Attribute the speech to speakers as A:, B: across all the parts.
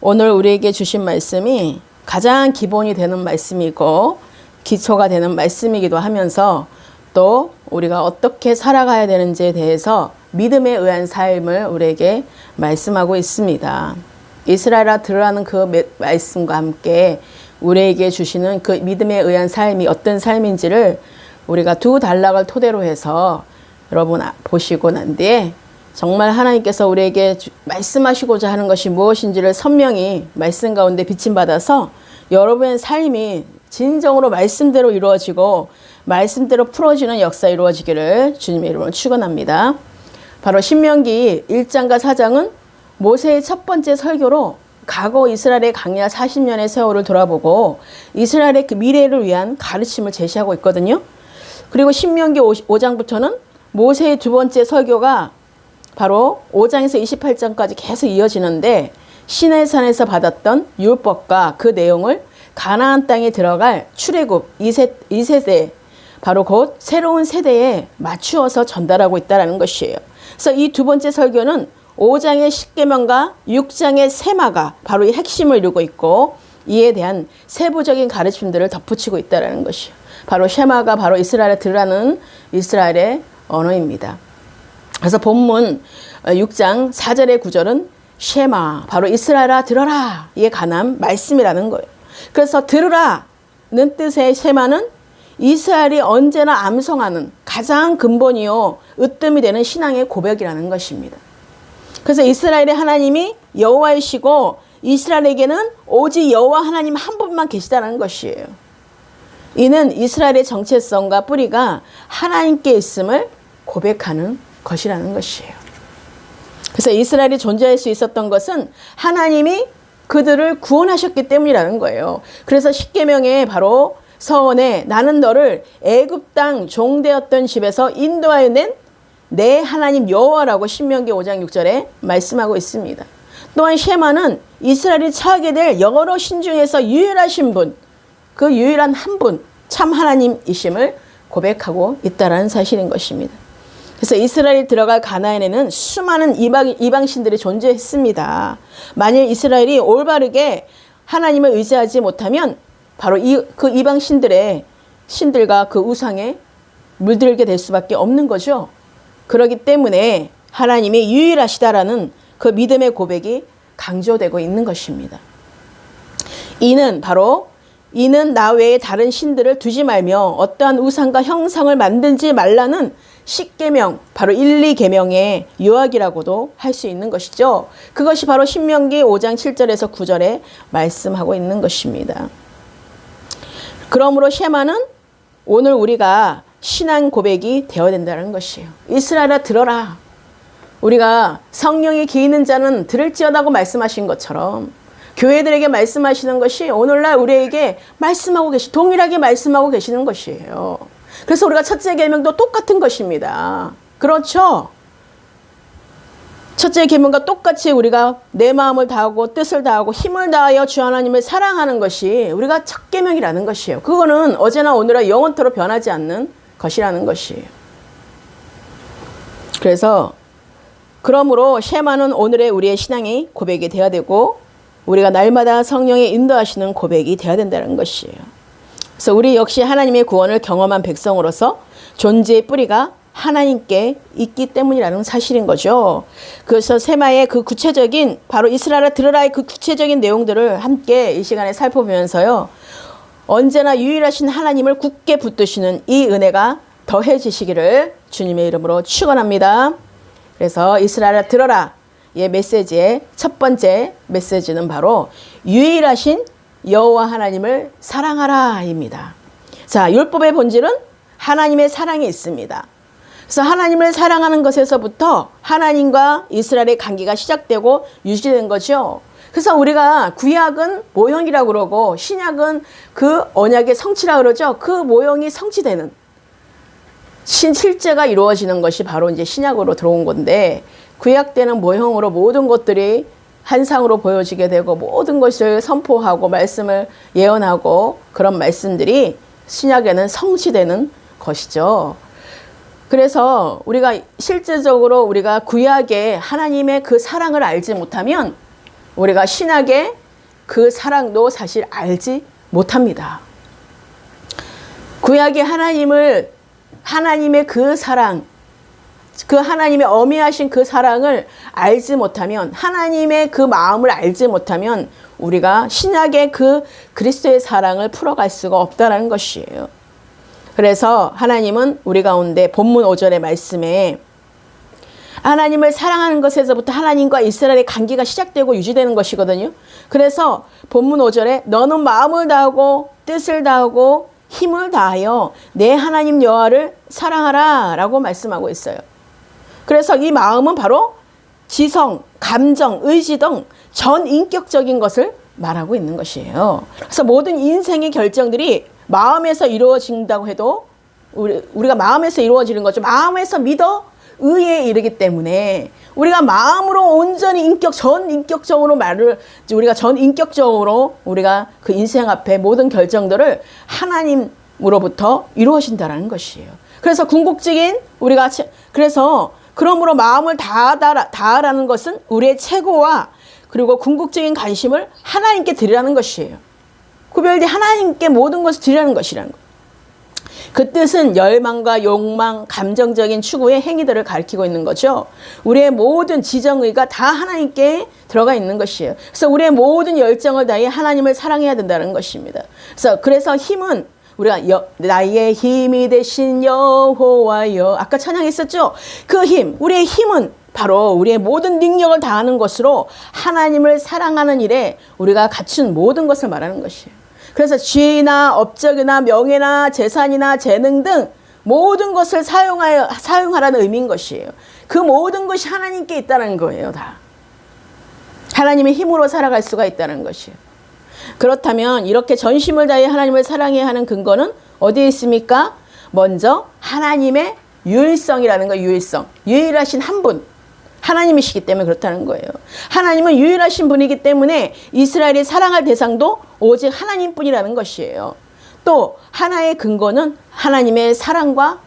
A: 오늘 우리에게 주신 말씀이 가장 기본이 되는 말씀이고 기초가 되는 말씀이기도 하면서 또 우리가 어떻게 살아가야 되는지에 대해서 믿음에 의한 삶을 우리에게 말씀하고 있습니다. 이스라엘아 들으라는 그 말씀과 함께 우리에게 주시는 그 믿음에 의한 삶이 어떤 삶인지를 우리가 두 단락을 토대로 해서 여러분 보시고 난 뒤에 정말 하나님께서 우리에게 말씀하시고자 하는 것이 무엇인지를 선명히 말씀 가운데 비침받아서 여러분의 삶이 진정으로 말씀대로 이루어지고 말씀대로 풀어지는 역사 이루어지기를 주님의 이름으로 축원합니다. 바로 신명기 1장과 4장은 모세의 첫 번째 설교로 과거 이스라엘의 광야 40년의 세월을 돌아보고 이스라엘의 그 미래를 위한 가르침을 제시하고 있거든요. 그리고 신명기 5장부터는 모세의 두 번째 설교가 바로 5장에서 28장까지 계속 이어지는데 시내산에서 받았던 율법과 그 내용을 가나안 땅에 들어갈 출애굽 2세대 바로 곧 새로운 세대에 맞추어서 전달하고 있다는 것이에요. 그래서 이 두 번째 설교는 5장의 십계명과 6장의 세마가 바로 이 핵심을 이루고 있고 이에 대한 세부적인 가르침들을 덧붙이고 있다는 것이에요. 바로 쉐마가 바로 이스라엘에 들으라는 이스라엘의 언어입니다. 그래서 본문 6장 4절의 구절은 쉐마 바로 이스라엘아 들어라 이에 관한 말씀이라는 거예요. 그래서 들으라는 뜻의 쉐마는 이스라엘이 언제나 암송하는 가장 근본이요 으뜸이 되는 신앙의 고백이라는 것입니다. 그래서 이스라엘의 하나님이 여호와이시고 이스라엘에게는 오직 여호와 하나님 한 분만 계시다는 것이에요. 이는 이스라엘의 정체성과 뿌리가 하나님께 있음을 고백하는 것이라는 것이에요. 그래서 이스라엘이 존재할 수 있었던 것은 하나님이 그들을 구원하셨기 때문이라는 거예요. 그래서 십계명에 바로 서원에 나는 너를 애굽 땅 종되었던 집에서 인도하여 낸 내 하나님 여호와라고 신명기 5장 6절에 말씀하고 있습니다. 또한 쉐마는 이스라엘이 처하게 될 여러 신 중에서 유일하신 분, 그 유일한 한 분, 참 하나님이심을 고백하고 있다는 사실인 것입니다. 그래서 이스라엘이 들어갈 가나안에는 수많은 이방신들이 존재했습니다. 만일 이스라엘이 올바르게 하나님을 의지하지 못하면 바로 그 이방신들의 신들과 그 우상에 물들게 될 수밖에 없는 거죠. 그렇기 때문에 하나님이 유일하시다라는 그 믿음의 고백이 강조되고 있는 것입니다. 이는 나 외에 다른 신들을 두지 말며 어떠한 우상과 형상을 만들지 말라는 십계명, 바로 1, 2계명의 요약이라고도 할 수 있는 것이죠. 그것이 바로 신명기 5장 7절에서 9절에 말씀하고 있는 것입니다. 그러므로 쉐마는 오늘 우리가 신앙 고백이 되어야 된다는 것이에요. 이스라엘아 들어라. 우리가 성령이 기이는 자는 들을지어다고 말씀하신 것처럼 교회들에게 말씀하시는 것이 오늘날 우리에게 동일하게 말씀하고 계시는 것이에요. 그래서 우리가 첫째 계명도 똑같은 것입니다. 그렇죠? 첫째 계명과 똑같이 우리가 내 마음을 다하고 뜻을 다하고 힘을 다하여 주 하나님을 사랑하는 것이 우리가 첫 계명이라는 것이에요. 그거는 어제나 오늘나 영원토록 변하지 않는 것이라는 것이에요. 그러므로 쉐마는 오늘의 우리의 신앙이 고백이 되어야 되고 우리가 날마다 성령의 인도하시는 고백이 되어야 된다는 것이에요. 그래서 우리 역시 하나님의 구원을 경험한 백성으로서 존재의 뿌리가 하나님께 있기 때문이라는 사실인 거죠. 그래서 세마의 그 구체적인 바로 이스라엘아 들으라의 그 구체적인 내용들을 함께 이 시간에 살펴보면서요. 언제나 유일하신 하나님을 굳게 붙드시는 이 은혜가 더해지시기를 주님의 이름으로 축원합니다. 그래서 이스라엘아 들어라 의 메시지의 첫 번째 메시지는 바로 유일하신 여호와 하나님을 사랑하라입니다. 자, 율법의 본질은 하나님의 사랑이 있습니다. 그래서 하나님을 사랑하는 것에서부터 하나님과 이스라엘의 관계가 시작되고 유지된 거죠. 그래서 우리가 구약은 모형이라고 그러고 신약은 그 언약의 성취라고 그러죠. 그 모형이 성취되는 실제가 이루어지는 것이 바로 이제 신약으로 들어온 건데 구약 때는 모형으로 모든 것들이 한상으로 보여지게 되고 모든 것을 선포하고 말씀을 예언하고 그런 말씀들이 신약에는 성취되는 것이죠. 그래서 우리가 실제적으로 우리가 구약의 하나님의 그 사랑을 알지 못하면 우리가 신약의 그 사랑도 사실 알지 못합니다. 구약의 하나님의 그 사랑, 그 하나님의 어미하신 그 사랑을 알지 못하면, 하나님의 그 마음을 알지 못하면 우리가 신약의 그 그리스도의 사랑을 풀어갈 수가 없다는 것이에요. 그래서 하나님은 우리 가운데 본문 5절의 말씀에 하나님을 사랑하는 것에서부터 하나님과 이스라엘의 관계가 시작되고 유지되는 것이거든요. 그래서 본문 5절에 너는 마음을 다하고 뜻을 다하고 힘을 다하여 내 하나님 여호와를 사랑하라 라고 말씀하고 있어요. 그래서 이 마음은 바로 지성, 감정, 의지 등 전인격적인 것을 말하고 있는 것이에요. 그래서 모든 인생의 결정들이 마음에서 이루어진다고 해도 우리가 마음에서 이루어지는 거죠. 마음에서 믿어 의에 이르기 때문에 우리가 마음으로 온전히 전인격적으로 우리가 그 인생 앞에 모든 결정들을 하나님으로부터 이루어진다는 것이에요. 그래서 궁극적인 그러므로 마음을 다하라는 것은 우리의 최고와 그리고 궁극적인 관심을 하나님께 드리라는 것이에요. 구별된 하나님께 모든 것을 드리라는 것이라는 것. 그 뜻은 열망과 욕망, 감정적인 추구의 행위들을 가리키고 있는 거죠. 우리의 모든 지정의가 다 하나님께 들어가 있는 것이에요. 그래서 우리의 모든 열정을 다해 하나님을 사랑해야 된다는 것입니다. 그래서 힘은 우리가 나의 힘이 되신 여호와여, 아까 찬양했었죠. 그 힘, 우리의 힘은 바로 우리의 모든 능력을 다하는 것으로 하나님을 사랑하는 일에 우리가 갖춘 모든 것을 말하는 것이에요. 그래서 지위나 업적이나 명예나 재산이나 재능 등 모든 것을 사용하라는 의미인 것이에요. 그 모든 것이 하나님께 있다는 거예요. 다 하나님의 힘으로 살아갈 수가 있다는 것이에요. 그렇다면 이렇게 전심을 다해 하나님을 사랑해야 하는 근거는 어디에 있습니까? 먼저 하나님의 유일성이라는 거예요. 유일하신 한 분, 하나님이시기 때문에 그렇다는 거예요. 하나님은 유일하신 분이기 때문에 이스라엘이 사랑할 대상도 오직 하나님뿐이라는 것이에요. 또 하나의 근거는 하나님의 사랑과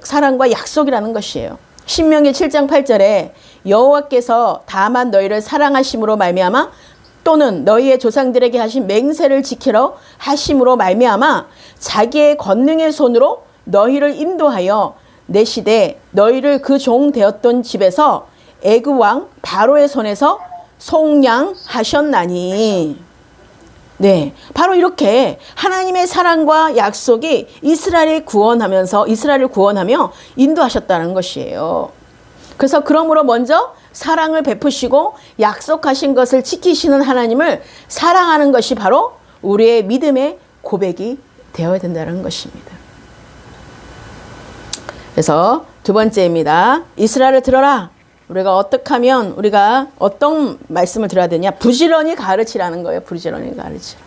A: 사랑과 약속이라는 것이에요. 신명기 7장 8절에 여호와께서 다만 너희를 사랑하심으로 말미암아 또는 너희의 조상들에게 하신 맹세를 지키러 하심으로 말미암아 자기의 권능의 손으로 너희를 인도하여 내 시대 너희를 그 종 되었던 집에서 애굽 왕 바로의 손에서 속량하셨나니. 네, 바로 이렇게 하나님의 사랑과 약속이 이스라엘을 구원하며 인도하셨다는 것이에요. 그래서 그러므로 먼저 사랑을 베푸시고 약속하신 것을 지키시는 하나님을 사랑하는 것이 바로 우리의 믿음의 고백이 되어야 된다는 것입니다. 그래서 두 번째입니다. 이스라엘을 들어라. 우리가 어떤 말씀을 들어야 되냐? 부지런히 가르치라는 거예요. 부지런히 가르치라.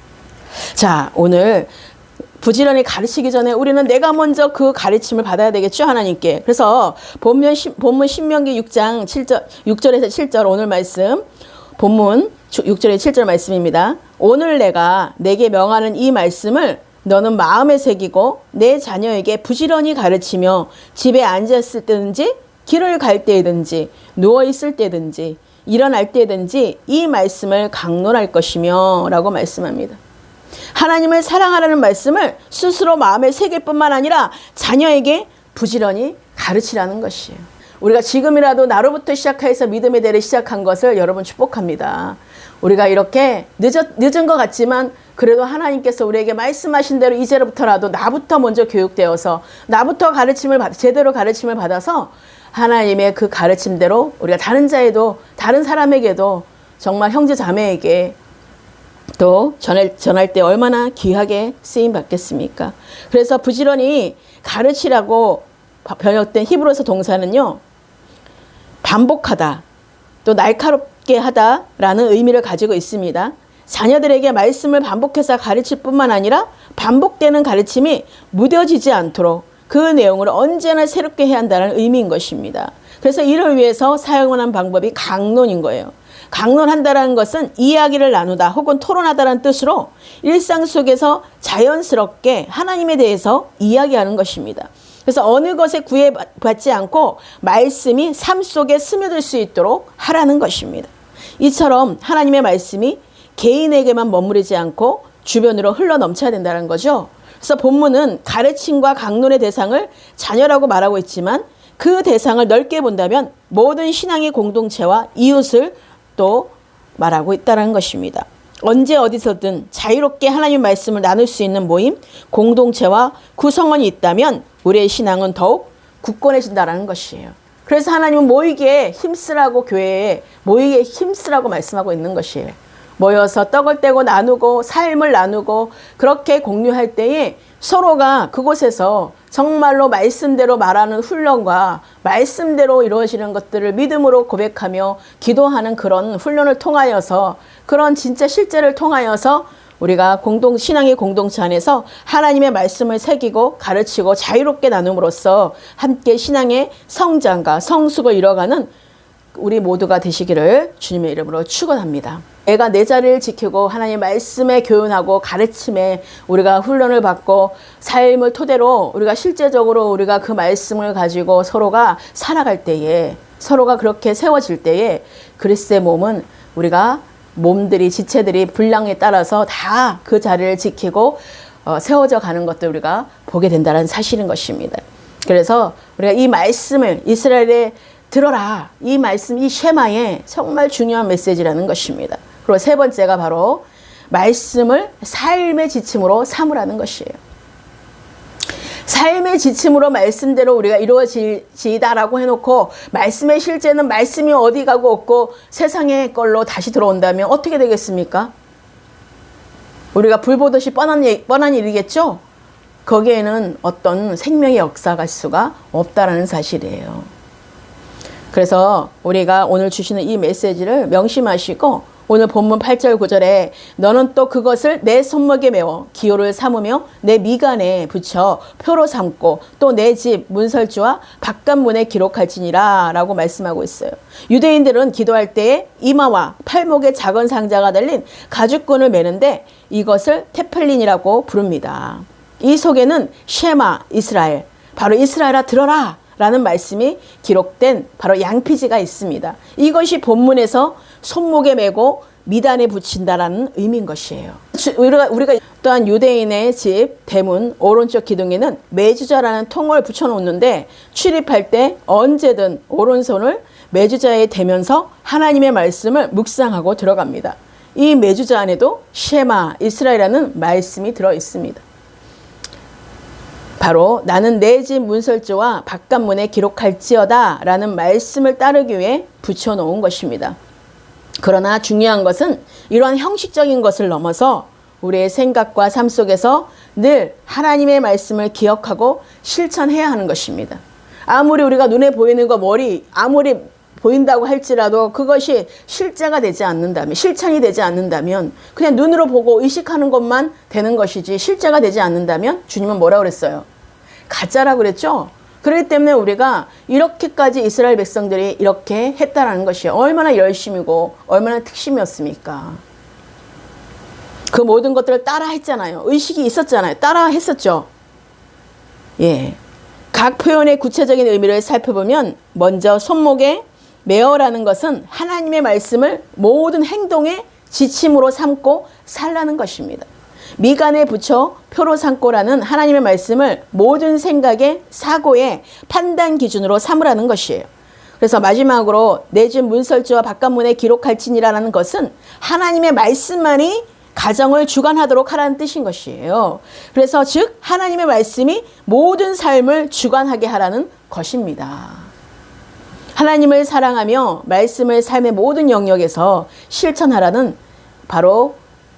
A: 자, 오늘 부지런히 가르치기 전에 우리는 내가 먼저 그 가르침을 받아야 되겠죠, 하나님께. 그래서 본문 신명기 6장 6절에서 7절 오늘 말씀, 본문 6절에 7절 말씀입니다. 오늘 내가 내게 명하는 이 말씀을 너는 마음에 새기고 내 자녀에게 부지런히 가르치며 집에 앉았을 때든지 길을 갈 때든지 누워있을 때든지 일어날 때든지 이 말씀을 강론할 것이며 라고 말씀합니다. 하나님을 사랑하라는 말씀을 스스로 마음에 새길 뿐만 아니라 자녀에게 부지런히 가르치라는 것이에요. 우리가 지금이라도 나로부터 시작해서 믿음의 대를 시작한 것을 여러분 축복합니다. 우리가 이렇게 늦은 것 같지만 그래도 하나님께서 우리에게 말씀하신 대로 이제로부터라도 나부터 먼저 교육되어서 나부터 제대로 가르침을 받아서 하나님의 그 가르침대로 우리가 다른 사람에게도 정말 형제 자매에게 또 전할 때 얼마나 귀하게 쓰임 받겠습니까? 그래서 부지런히 가르치라고 번역된 히브리서 동사는요, 반복하다, 또 날카롭게 하다라는 의미를 가지고 있습니다. 자녀들에게 말씀을 반복해서 가르칠 뿐만 아니라 반복되는 가르침이 무뎌지지 않도록 그 내용을 언제나 새롭게 해야 한다는 의미인 것입니다. 그래서 이를 위해서 사용하는 방법이 강론인 거예요. 강론한다는 것은 이야기를 나누다 혹은 토론하다라는 뜻으로 일상 속에서 자연스럽게 하나님에 대해서 이야기하는 것입니다. 그래서 어느 것에 구애받지 않고 말씀이 삶 속에 스며들 수 있도록 하라는 것입니다. 이처럼 하나님의 말씀이 개인에게만 머무르지 않고 주변으로 흘러 넘쳐야 된다는 거죠. 그래서 본문은 가르침과 강론의 대상을 자녀라고 말하고 있지만 그 대상을 넓게 본다면 모든 신앙의 공동체와 이웃을 또 말하고 있다는 것입니다. 언제 어디서든 자유롭게 하나님 말씀을 나눌 수 있는 모임, 공동체와 구성원이 있다면 우리의 신앙은 더욱 굳건해진다는 것이에요. 그래서 하나님은 모이기에 힘쓰라고, 교회에 모이기에 힘쓰라고 말씀하고 있는 것이에요. 모여서 떡을 떼고 나누고 삶을 나누고 그렇게 공유할 때에 서로가 그곳에서 정말로 말씀대로 말하는 훈련과 말씀대로 이루어지는 것들을 믿음으로 고백하며 기도하는 그런 훈련을 통하여서, 그런 진짜 실제를 통하여서 우리가 신앙의 공동체 안에서 하나님의 말씀을 새기고 가르치고 자유롭게 나눔으로써 함께 신앙의 성장과 성숙을 이뤄가는 우리 모두가 되시기를 주님의 이름으로 축원합니다. 내가 내 자리를 지키고 하나님의 말씀에 교훈하고 가르침에 우리가 훈련을 받고 삶을 토대로 우리가 실제적으로 우리가 그 말씀을 가지고 서로가 살아갈 때에, 서로가 그렇게 세워질 때에 그리스도의 몸은 우리가 몸들이, 지체들이 분량에 따라서 다 그 자리를 지키고 세워져 가는 것들 우리가 보게 된다는 사실인 것입니다. 그래서 우리가 이 말씀을 이스라엘에 들어라, 이 말씀, 이 쉐마의 정말 중요한 메시지라는 것입니다. 그리고 세 번째가 바로 말씀을 삶의 지침으로 삼으라는 것이에요. 삶의 지침으로 말씀대로 우리가 이루어지다라고 해놓고 말씀의 실제는 말씀이 어디 가고 없고 세상의 걸로 다시 들어온다면 어떻게 되겠습니까? 우리가 불 보듯이 뻔한 일이겠죠? 거기에는 어떤 생명의 역사가 갈 수가 없다라는 사실이에요. 그래서 우리가 오늘 주시는 이 메시지를 명심하시고 오늘 본문 8절 9절에 너는 또 그것을 내 손목에 메워 기호를 삼으며 내 미간에 붙여 표로 삼고 또 내 집 문설주와 바깥문에 기록할지니라 라고 말씀하고 있어요. 유대인들은 기도할 때에 이마와 팔목에 작은 상자가 달린 가죽끈을 매는데 이것을 테플린이라고 부릅니다. 이 속에는 쉐마 이스라엘, 바로 이스라엘아 들어라 라는 말씀이 기록된 바로 양피지가 있습니다. 이것이 본문에서 손목에 메고 미단에 붙인다라는 의미인 것이에요. 우리가 또한 유대인의 집 대문 오른쪽 기둥에는 매주자라는 통을 붙여놓는데 출입할 때 언제든 오른손을 매주자에 대면서 하나님의 말씀을 묵상하고 들어갑니다. 이 매주자 안에도 쉐마 이스라엘이라는 말씀이 들어 있습니다. 바로 나는 내 집 문설주와 바깥문에 기록할지어다 라는 말씀을 따르기 위해 붙여놓은 것입니다. 그러나 중요한 것은 이러한 형식적인 것을 넘어서 우리의 생각과 삶 속에서 늘 하나님의 말씀을 기억하고 실천해야 하는 것입니다. 아무리 우리가 눈에 보이는 거 아무리 보인다고 할지라도 그것이 실제가 되지 않는다면, 실천이 되지 않는다면 그냥 눈으로 보고 의식하는 것만 되는 것이지 실제가 되지 않는다면 주님은 뭐라고 그랬어요? 가짜라고 그랬죠? 그렇기 때문에 우리가 이렇게까지 이스라엘 백성들이 이렇게 했다라는 것이 얼마나 열심이고 얼마나 특심이었습니까? 그 모든 것들을 따라 했잖아요. 의식이 있었잖아요. 따라 했었죠. 예. 각 표현의 구체적인 의미를 살펴보면 먼저 손목에 메어라는 것은 하나님의 말씀을 모든 행동의 지침으로 삼고 살라는 것입니다. 미간에 붙여 표로 삼고라는 하나님의 말씀을 모든 생각의 사고의 판단 기준으로 삼으라는 것이에요. 그래서 마지막으로 내 집 문설주와 바깥문에 기록할지니라는 것은 하나님의 말씀만이 가정을 주관하도록 하라는 뜻인 것이에요. 그래서 즉 하나님의 말씀이 모든 삶을 주관하게 하라는 것입니다. 하나님을 사랑하며 말씀을 삶의 모든 영역에서 실천하라는 바로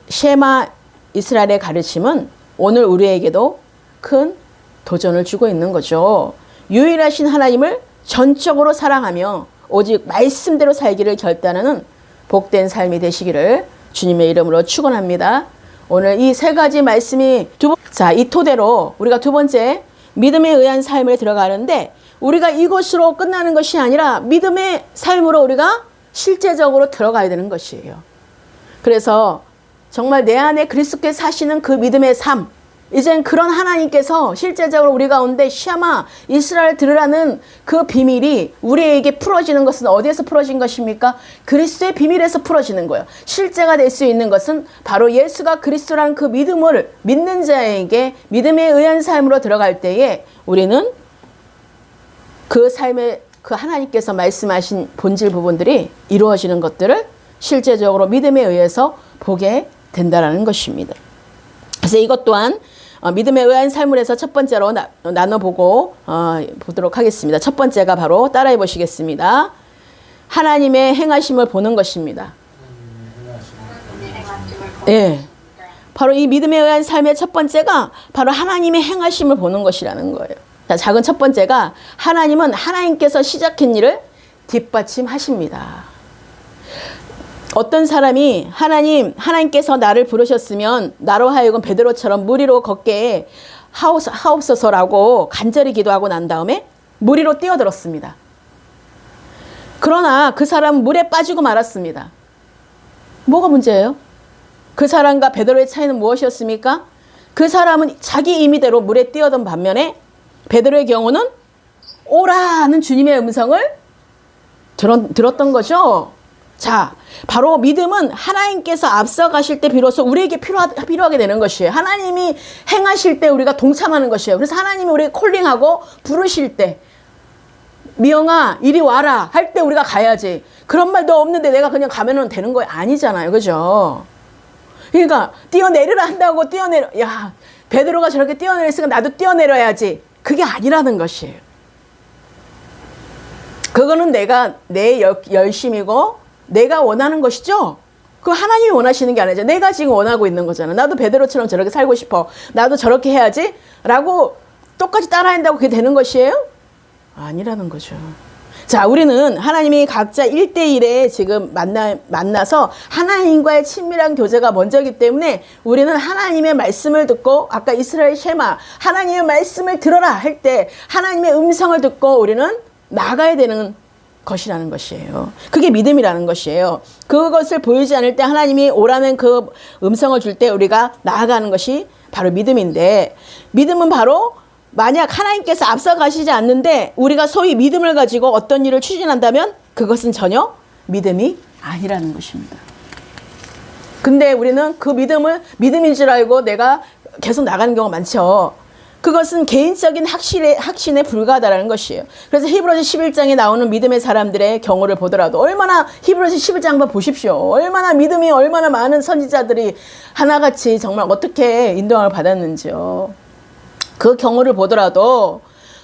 A: 쉐마 이스라엘의 가르침은 오늘 우리에게도 큰 도전을 주고 있는 거죠. 유일하신 하나님을 전적으로 사랑하며 오직 말씀대로 살기를 결단하는 복된 삶이 되시기를 주님의 이름으로 축원합니다. 오늘 이 세 가지 말씀이 이 토대로 우리가 두 번째 믿음에 의한 삶을 들어가는데 우리가 이것으로 끝나는 것이 아니라 믿음의 삶으로 우리가 실제적으로 들어가야 되는 것이에요. 그래서 정말 내 안에 그리스도께 사시는 그 믿음의 삶, 이젠 그런 하나님께서 실제적으로 우리 가운데 샤마 이스라엘 들으라는 그 비밀이 우리에게 풀어지는 것은 어디에서 풀어진 것입니까? 그리스도의 비밀에서 풀어지는 거예요. 실제가 될 수 있는 것은 바로 예수가 그리스도라는 그 믿음을 믿는 자에게 믿음에 의한 삶으로 들어갈 때에 우리는 그 삶의 그 하나님께서 말씀하신 본질 부분들이 이루어지는 것들을 실제적으로 믿음에 의해서 보게 된다라는 것입니다. 그래서 이것 또한 믿음에 의한 삶을 해서 첫 번째로 나눠보고 보도록 하겠습니다. 첫 번째가 바로 따라해 보시겠습니다. 하나님의 행하심을 보는 것입니다. 예. 바로 이 믿음에 의한 삶의 첫 번째가 바로 하나님의 행하심을 보는 것이라는 거예요. 자, 작은 첫 번째가 하나님은 하나님께서 시작한 일을 뒷받침하십니다. 어떤 사람이 하나님께서 나를 부르셨으면 나로 하여금 베드로처럼 물 위로 걷게 하옵소서라고 간절히 기도하고 난 다음에 물 위로 뛰어들었습니다. 그러나 그 사람은 물에 빠지고 말았습니다. 뭐가 문제예요? 그 사람과 베드로의 차이는 무엇이었습니까? 그 사람은 자기 임의대로 물에 뛰어든 반면에 베드로의 경우는 오라는 주님의 음성을 들었던 거죠. 자, 바로 믿음은 하나님께서 앞서 가실 때 비로소 우리에게 필요하게 되는 것이에요. 하나님이 행하실 때 우리가 동참하는 것이에요. 그래서 하나님이 우리에게 콜링하고 부르실 때 미영아 이리 와라 할 때 우리가 가야지. 그런 말도 없는데 내가 그냥 가면은 되는 거 아니잖아요. 그죠? 그러니까 뛰어내리라 한다고 야 베드로가 저렇게 뛰어내렸으니까 나도 뛰어내려야지. 그게 아니라는 것이에요. 그거는 내 열심이고 내가 원하는 것이죠. 그 하나님이 원하시는 게 아니죠. 내가 지금 원하고 있는 거잖아. 나도 베드로처럼 저렇게 살고 싶어. 나도 저렇게 해야지. 라고 똑같이 따라한다고 그게 되는 것이에요? 아니라는 거죠. 자, 우리는 하나님이 각자 1대1에 지금 만나서 하나님과의 친밀한 교제가 먼저이기 때문에 우리는 하나님의 말씀을 듣고 아까 이스라엘 쉐마 하나님의 말씀을 들어라 할 때 하나님의 음성을 듣고 우리는 나가야 되는 것이라는 것이에요. 그게 믿음이라는 것이에요. 그것을 보이지 않을 때 하나님이 오라는 그 음성을 줄 때 우리가 나아가는 것이 바로 믿음인데 믿음은 바로 만약 하나님께서 앞서 가시지 않는데 우리가 소위 믿음을 가지고 어떤 일을 추진한다면 그것은 전혀 믿음이 아니라는 것입니다. 근데 우리는 그 믿음을 믿음인 줄 알고 내가 계속 나가는 경우가 많죠. 그것은 개인적인 확신에 불과하다는 것이에요. 그래서 히브리서 11장에 나오는 믿음의 사람들의 경우를 보더라도 얼마나 히브리서 11장 한번 보십시오. 얼마나 믿음이 얼마나 많은 선지자들이 하나같이 정말 어떻게 인도함을 받았는지요. 그 경우를 보더라도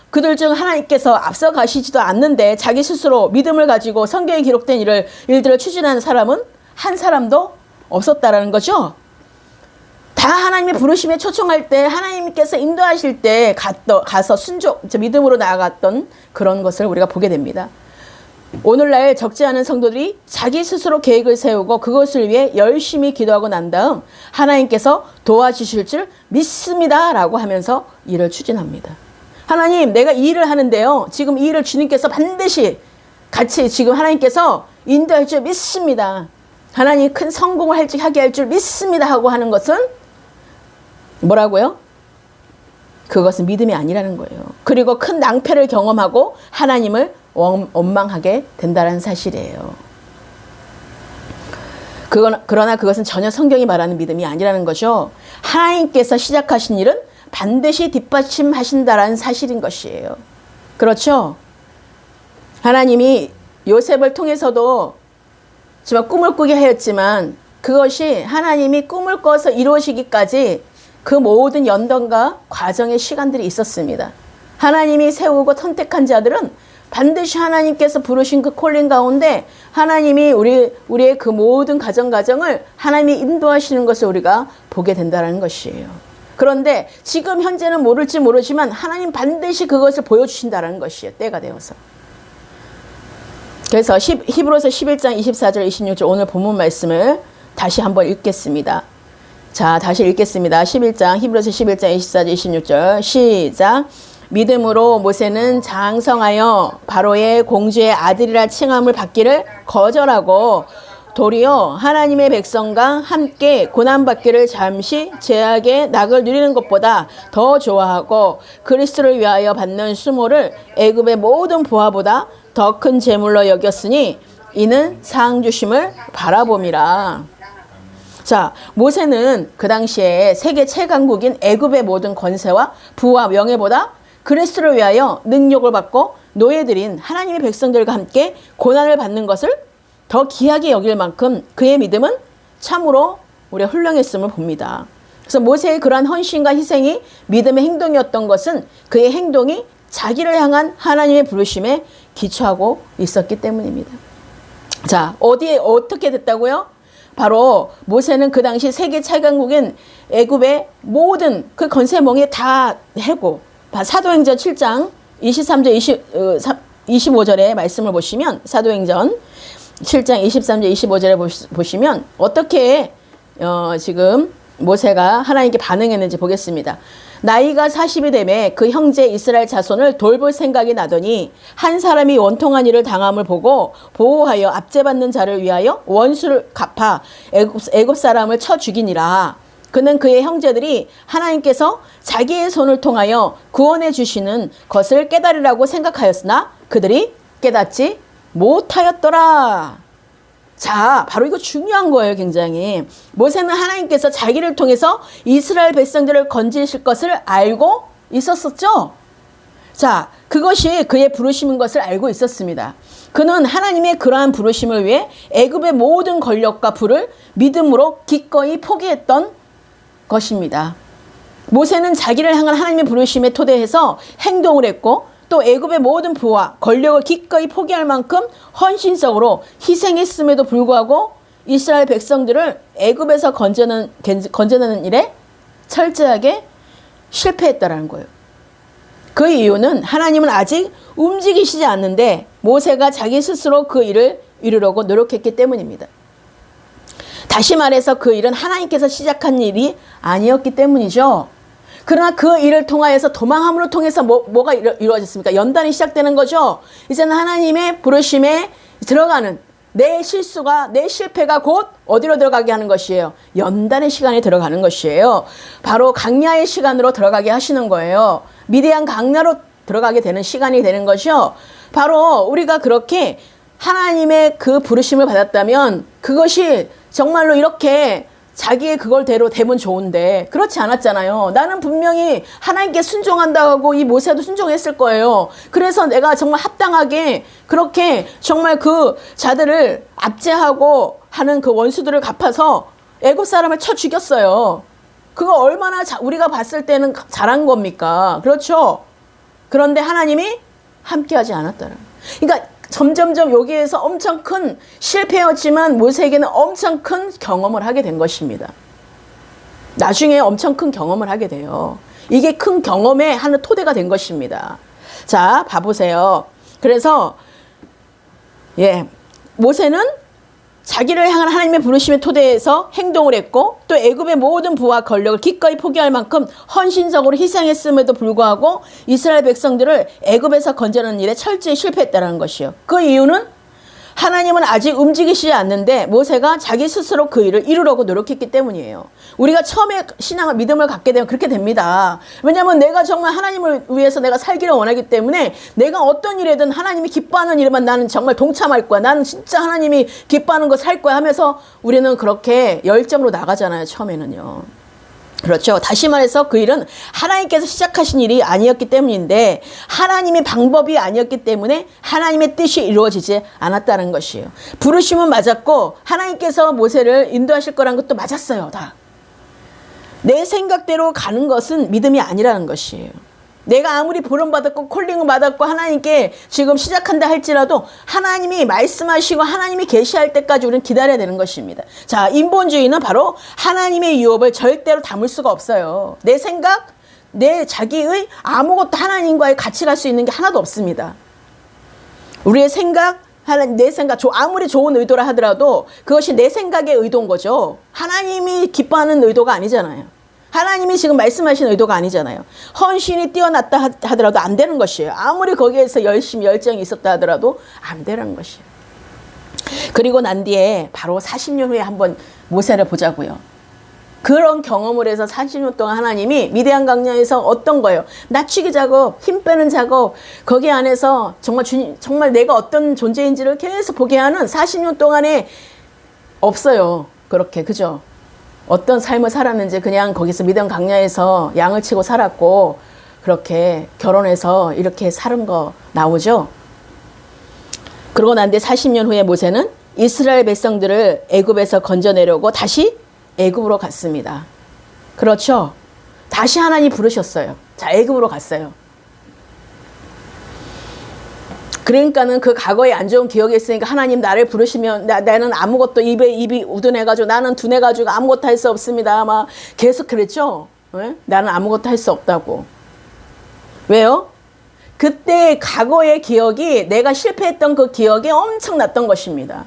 A: 그들 중 하나님께서 앞서 가시지도 않는데 자기 스스로 믿음을 가지고 성경에 기록된 일들을 추진하는 사람은 한 사람도 없었다라는 거죠. 다 하나님의 부르심에 초청할 때 하나님께서 인도하실 때 가서 믿음으로 나아갔던 그런 것을 우리가 보게 됩니다. 오늘날 적지 않은 성도들이 자기 스스로 계획을 세우고 그것을 위해 열심히 기도하고 난 다음 하나님께서 도와주실 줄 믿습니다 라고 하면서 일을 추진합니다. 하나님 내가 이 일을 하는데요. 지금 이 일을 주님께서 반드시 같이 지금 하나님께서 인도할 줄 믿습니다. 하나님 큰 성공을 하게 할 줄 믿습니다 하고 하는 것은 뭐라고요? 그것은 믿음이 아니라는 거예요. 그리고 큰 낭패를 경험하고 하나님을 원망하게 된다는 사실이에요. 그러나 그것은 전혀 성경이 말하는 믿음이 아니라는 거죠. 하나님께서 시작하신 일은 반드시 뒷받침하신다라는 사실인 것이에요. 그렇죠? 하나님이 요셉을 통해서도 정말 꿈을 꾸게 하였지만 그것이 하나님이 꿈을 꿔서 이루어지기까지 그 모든 연단과 과정의 시간들이 있었습니다. 하나님이 세우고 선택한 자들은 반드시 하나님께서 부르신 그 콜링 가운데 하나님이 우리의 그 모든 과정을 하나님이 인도하시는 것을 우리가 보게 된다는 것이에요. 그런데 지금 현재는 모를지 모르지만 하나님 반드시 그것을 보여주신다는 것이에요. 때가 되어서. 그래서 히브리서 11장 24절 26절 오늘 본문 말씀을 다시 한번 읽겠습니다. 자, 다시 읽겠습니다. 11장 히브리서 11장 24절 26절 시작. 믿음으로 모세는 장성하여 바로의 공주의 아들이라 칭함을 받기를 거절하고 도리어 하나님의 백성과 함께 고난받기를 잠시 죄악의 낙을 누리는 것보다 더 좋아하고 그리스도를 위하여 받는 수모를 애굽의 모든 부하보다 더 큰 재물로 여겼으니 이는 상 주심을 바라봄이라. 자, 모세는 그 당시에 세계 최강국인 애굽의 모든 권세와 부와 명예보다 그리스도를 위하여 능력을 받고 노예들인 하나님의 백성들과 함께 고난을 받는 것을 더 귀하게 여길 만큼 그의 믿음은 참으로 우리가 훌륭했음을 봅니다. 그래서 모세의 그러한 헌신과 희생이 믿음의 행동이었던 것은 그의 행동이 자기를 향한 하나님의 부르심에 기초하고 있었기 때문입니다. 자, 어디에 어떻게 됐다고요? 바로 모세는 그 당시 세계 최강국인 애굽의 모든 그 권세몽에 다 해고, 사도행전 7장 23절 25절의 말씀을 보시면, 사도행전 7장 23절 25절에 보시면 어떻게 지금 모세가 하나님께 반응했는지 보겠습니다. 나이가 40이 되매 그 형제 이스라엘 자손을 돌볼 생각이 나더니 한 사람이 원통한 일을 당함을 보고 보호하여 압제받는 자를 위하여 원수를 갚아 애굽 사람을 쳐 죽이니라. 그는 그의 형제들이 하나님께서 자기의 손을 통하여 구원해 주시는 것을 깨달으라고 생각하였으나 그들이 깨닫지 못하였더라. 자, 바로 이거 중요한 거예요, 굉장히. 모세는 하나님께서 자기를 통해서 이스라엘 백성들을 건지실 것을 알고 있었었죠? 자, 그것이 그의 부르심인 것을 알고 있었습니다. 그는 하나님의 그러한 부르심을 위해 애굽의 모든 권력과 부를 믿음으로 기꺼이 포기했던 것입니다. 모세는 자기를 향한 하나님의 부르심에 토대해서 행동을 했고 또 애굽의 모든 부와 권력을 기꺼이 포기할 만큼 헌신적으로 희생했음에도 불구하고 이스라엘 백성들을 애굽에서 건져내는 일에 철저하게 실패했다라는 거예요. 그 이유는 하나님은 아직 움직이시지 않는데 모세가 자기 스스로 그 일을 이루려고 노력했기 때문입니다. 다시 말해서 그 일은 하나님께서 시작한 일이 아니었기 때문이죠. 그러나 그 일을 통하여서 도망함으로 통해서 뭐가 이루어졌습니까? 연단이 시작되는 거죠. 이제는 하나님의 부르심에 들어가는 내 실수가, 내 실패가 곧 어디로 들어가게 하는 것이에요? 연단의 시간에 들어가는 것이에요. 바로 강야의 시간으로 들어가게 하시는 거예요. 미디안 강야로 들어가게 되는 시간이 되는 것이요. 바로 우리가 그렇게 하나님의 그 부르심을 받았다면 그것이 정말로 이렇게 자기의 그걸대로 되면 좋은데 그렇지 않았잖아요. 나는 분명히 하나님께 순종한다고 이 모세도 순종했을 거예요. 그래서 내가 정말 합당하게 그렇게 정말 그 자들을 압제하고 하는 그 원수들을 갚아서 애굽 사람을 쳐 죽였어요. 그거 얼마나 우리가 봤을 때는 잘한 겁니까? 그렇죠? 그런데 하나님이 함께하지 않았다는. 그러니까 점점점 여기에서 엄청 큰 실패였지만 모세에게는 엄청 큰 경험을 하게 된 것입니다. 나중에 엄청 큰 경험을 하게 돼요. 이게 큰 경험의 하는 토대가 된 것입니다. 자, 봐보세요. 그래서 모세는 자기를 향한 하나님의 부르심의 토대에서 행동을 했고 또 애굽의 모든 부와 권력을 기꺼이 포기할 만큼 헌신적으로 희생했음에도 불구하고 이스라엘 백성들을 애굽에서 건져내는 일에 철저히 실패했다는 것이요. 그 이유는 하나님은 아직 움직이시지 않는데 모세가 자기 스스로 그 일을 이루려고 노력했기 때문이에요. 우리가 처음에 신앙을 믿음을 갖게 되면 그렇게 됩니다. 왜냐하면 내가 정말 하나님을 위해서 내가 살기를 원하기 때문에 내가 어떤 일이든 하나님이 기뻐하는 일에만 나는 정말 동참할 거야. 나는 진짜 하나님이 기뻐하는 거 살 거야 하면서 우리는 그렇게 열정으로 나가잖아요. 처음에는요. 그렇죠. 다시 말해서 그 일은 하나님께서 시작하신 일이 아니었기 때문인데 하나님의 방법이 아니었기 때문에 하나님의 뜻이 이루어지지 않았다는 것이에요. 부르심은 맞았고 하나님께서 모세를 인도하실 거란 것도 맞았어요. 다. 내 생각대로 가는 것은 믿음이 아니라는 것이에요. 내가 아무리 부름받았고 콜링을 받았고 하나님께 지금 시작한다 할지라도 하나님이 말씀하시고 하나님이 계시할 때까지 우리는 기다려야 되는 것입니다. 자, 인본주의는 바로 하나님의 유업을 절대로 담을 수가 없어요. 내 생각, 내 자기의 아무것도 하나님과의 같이 갈 수 있는 게 하나도 없습니다. 우리의 생각, 내 생각, 아무리 좋은 의도라 하더라도 그것이 내 생각의 의도인 거죠. 하나님이 기뻐하는 의도가 아니잖아요. 하나님이 지금 말씀하신 의도가 아니잖아요. 헌신이 뛰어났다 하더라도 안 되는 것이에요. 아무리 거기에서 열심히 열정이 있었다 하더라도 안 되는 것이에요. 그리고 난 뒤에 바로 40년 후에 한번 모세를 보자고요. 그런 경험을 해서 40년 동안 하나님이 미디안 광야에서 어떤 거예요? 낮추기 작업, 힘 빼는 작업, 거기 안에서 정말 주님, 정말 내가 어떤 존재인지를 계속 보게 하는 40년 동안에 없어요. 그렇게, 그죠? 어떤 삶을 살았는지 그냥 거기서 미디안 광야에서 양을 치고 살았고, 그렇게 결혼해서 이렇게 사는 거 나오죠? 그러고 난 뒤에 40년 후에 모세는 이스라엘 백성들을 애굽에서 건져내려고 다시 애굽으로 갔습니다. 그렇죠? 다시 하나님 부르셨어요. 자, 애굽으로 갔어요. 그러니까는 그 과거에 안 좋은 기억이 있으니까 하나님 나를 부르시면 나는 아무것도 입이 우둔해가지고 나는 둔해가지고 아무것도 할 수 없습니다. 막 계속 그랬죠? 네? 나는 아무것도 할 수 없다고. 왜요? 그때 과거의 기억이 내가 실패했던 그 기억이 엄청났던 것입니다.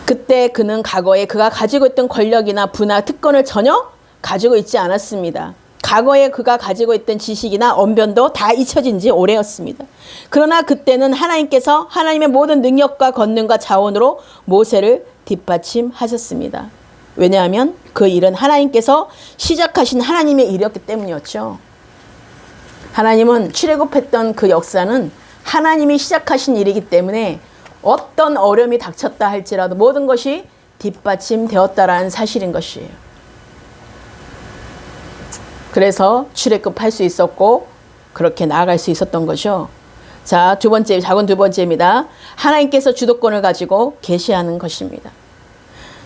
A: 그때 그는 과거에 그가 가지고 있던 권력이나 부나 특권을 전혀 가지고 있지 않았습니다. 과거에 그가 가지고 있던 지식이나 언변도 다 잊혀진 지 오래였습니다. 그러나 그때는 하나님께서 하나님의 모든 능력과 권능과 자원으로 모세를 뒷받침하셨습니다. 왜냐하면 그 일은 하나님께서 시작하신 하나님의 일이었기 때문이었죠. 하나님은 출애굽했던 그 역사는 하나님이 시작하신 일이기 때문에 어떤 어려움이 닥쳤다 할지라도 모든 것이 뒷받침되었다라는 사실인 것이에요. 그래서 출애굽할 수 있었고 그렇게 나아갈 수 있었던 거죠. 자, 두 번째, 작은 두 번째입니다. 하나님께서 주도권을 가지고 계시하는 것입니다.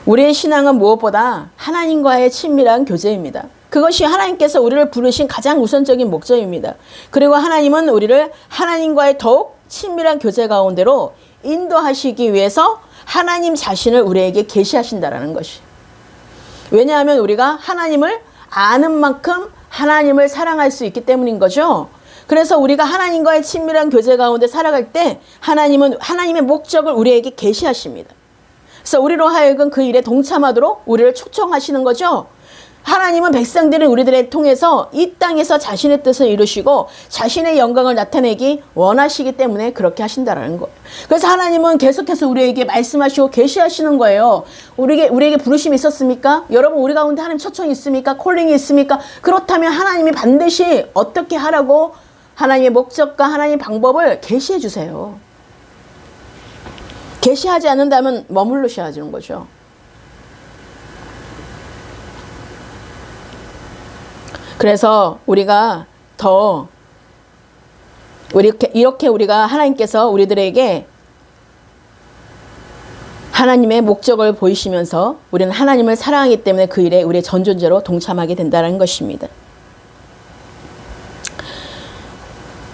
A: 우리의 신앙은 무엇보다 하나님과의 친밀한 교제입니다. 그것이 하나님께서 우리를 부르신 가장 우선적인 목적입니다. 그리고 하나님은 우리를 하나님과의 더욱 친밀한 교제 가운데로 인도하시기 위해서 하나님 자신을 우리에게 계시하신다라는 것이. 왜냐하면 우리가 하나님을 아는 만큼 하나님을 사랑할 수 있기 때문인 거죠. 그래서 우리가 하나님과의 친밀한 교제 가운데 살아갈 때 하나님은 하나님의 목적을 우리에게 계시하십니다. 그래서 우리로 하여금 그 일에 동참하도록 우리를 초청하시는 거죠. 하나님은 백성들은 우리들을 통해서 이 땅에서 자신의 뜻을 이루시고 자신의 영광을 나타내기 원하시기 때문에 그렇게 하신다라는 거예요. 그래서 하나님은 계속해서 우리에게 말씀하시고 계시하시는 거예요. 우리에게 부르심이 있었습니까? 여러분, 우리 가운데 하나님 초청이 있습니까? 콜링이 있습니까? 그렇다면 하나님이 반드시 어떻게 하라고 하나님의 목적과 하나님의 방법을 계시해 주세요. 계시하지 않는다면 머물러셔야 하는 거죠. 그래서 우리가 더 이렇게 우리가 하나님께서 우리들에게 하나님의 목적을 보이시면서 우리는 하나님을 사랑하기 때문에 그 일에 우리의 전존재로 동참하게 된다는 것입니다.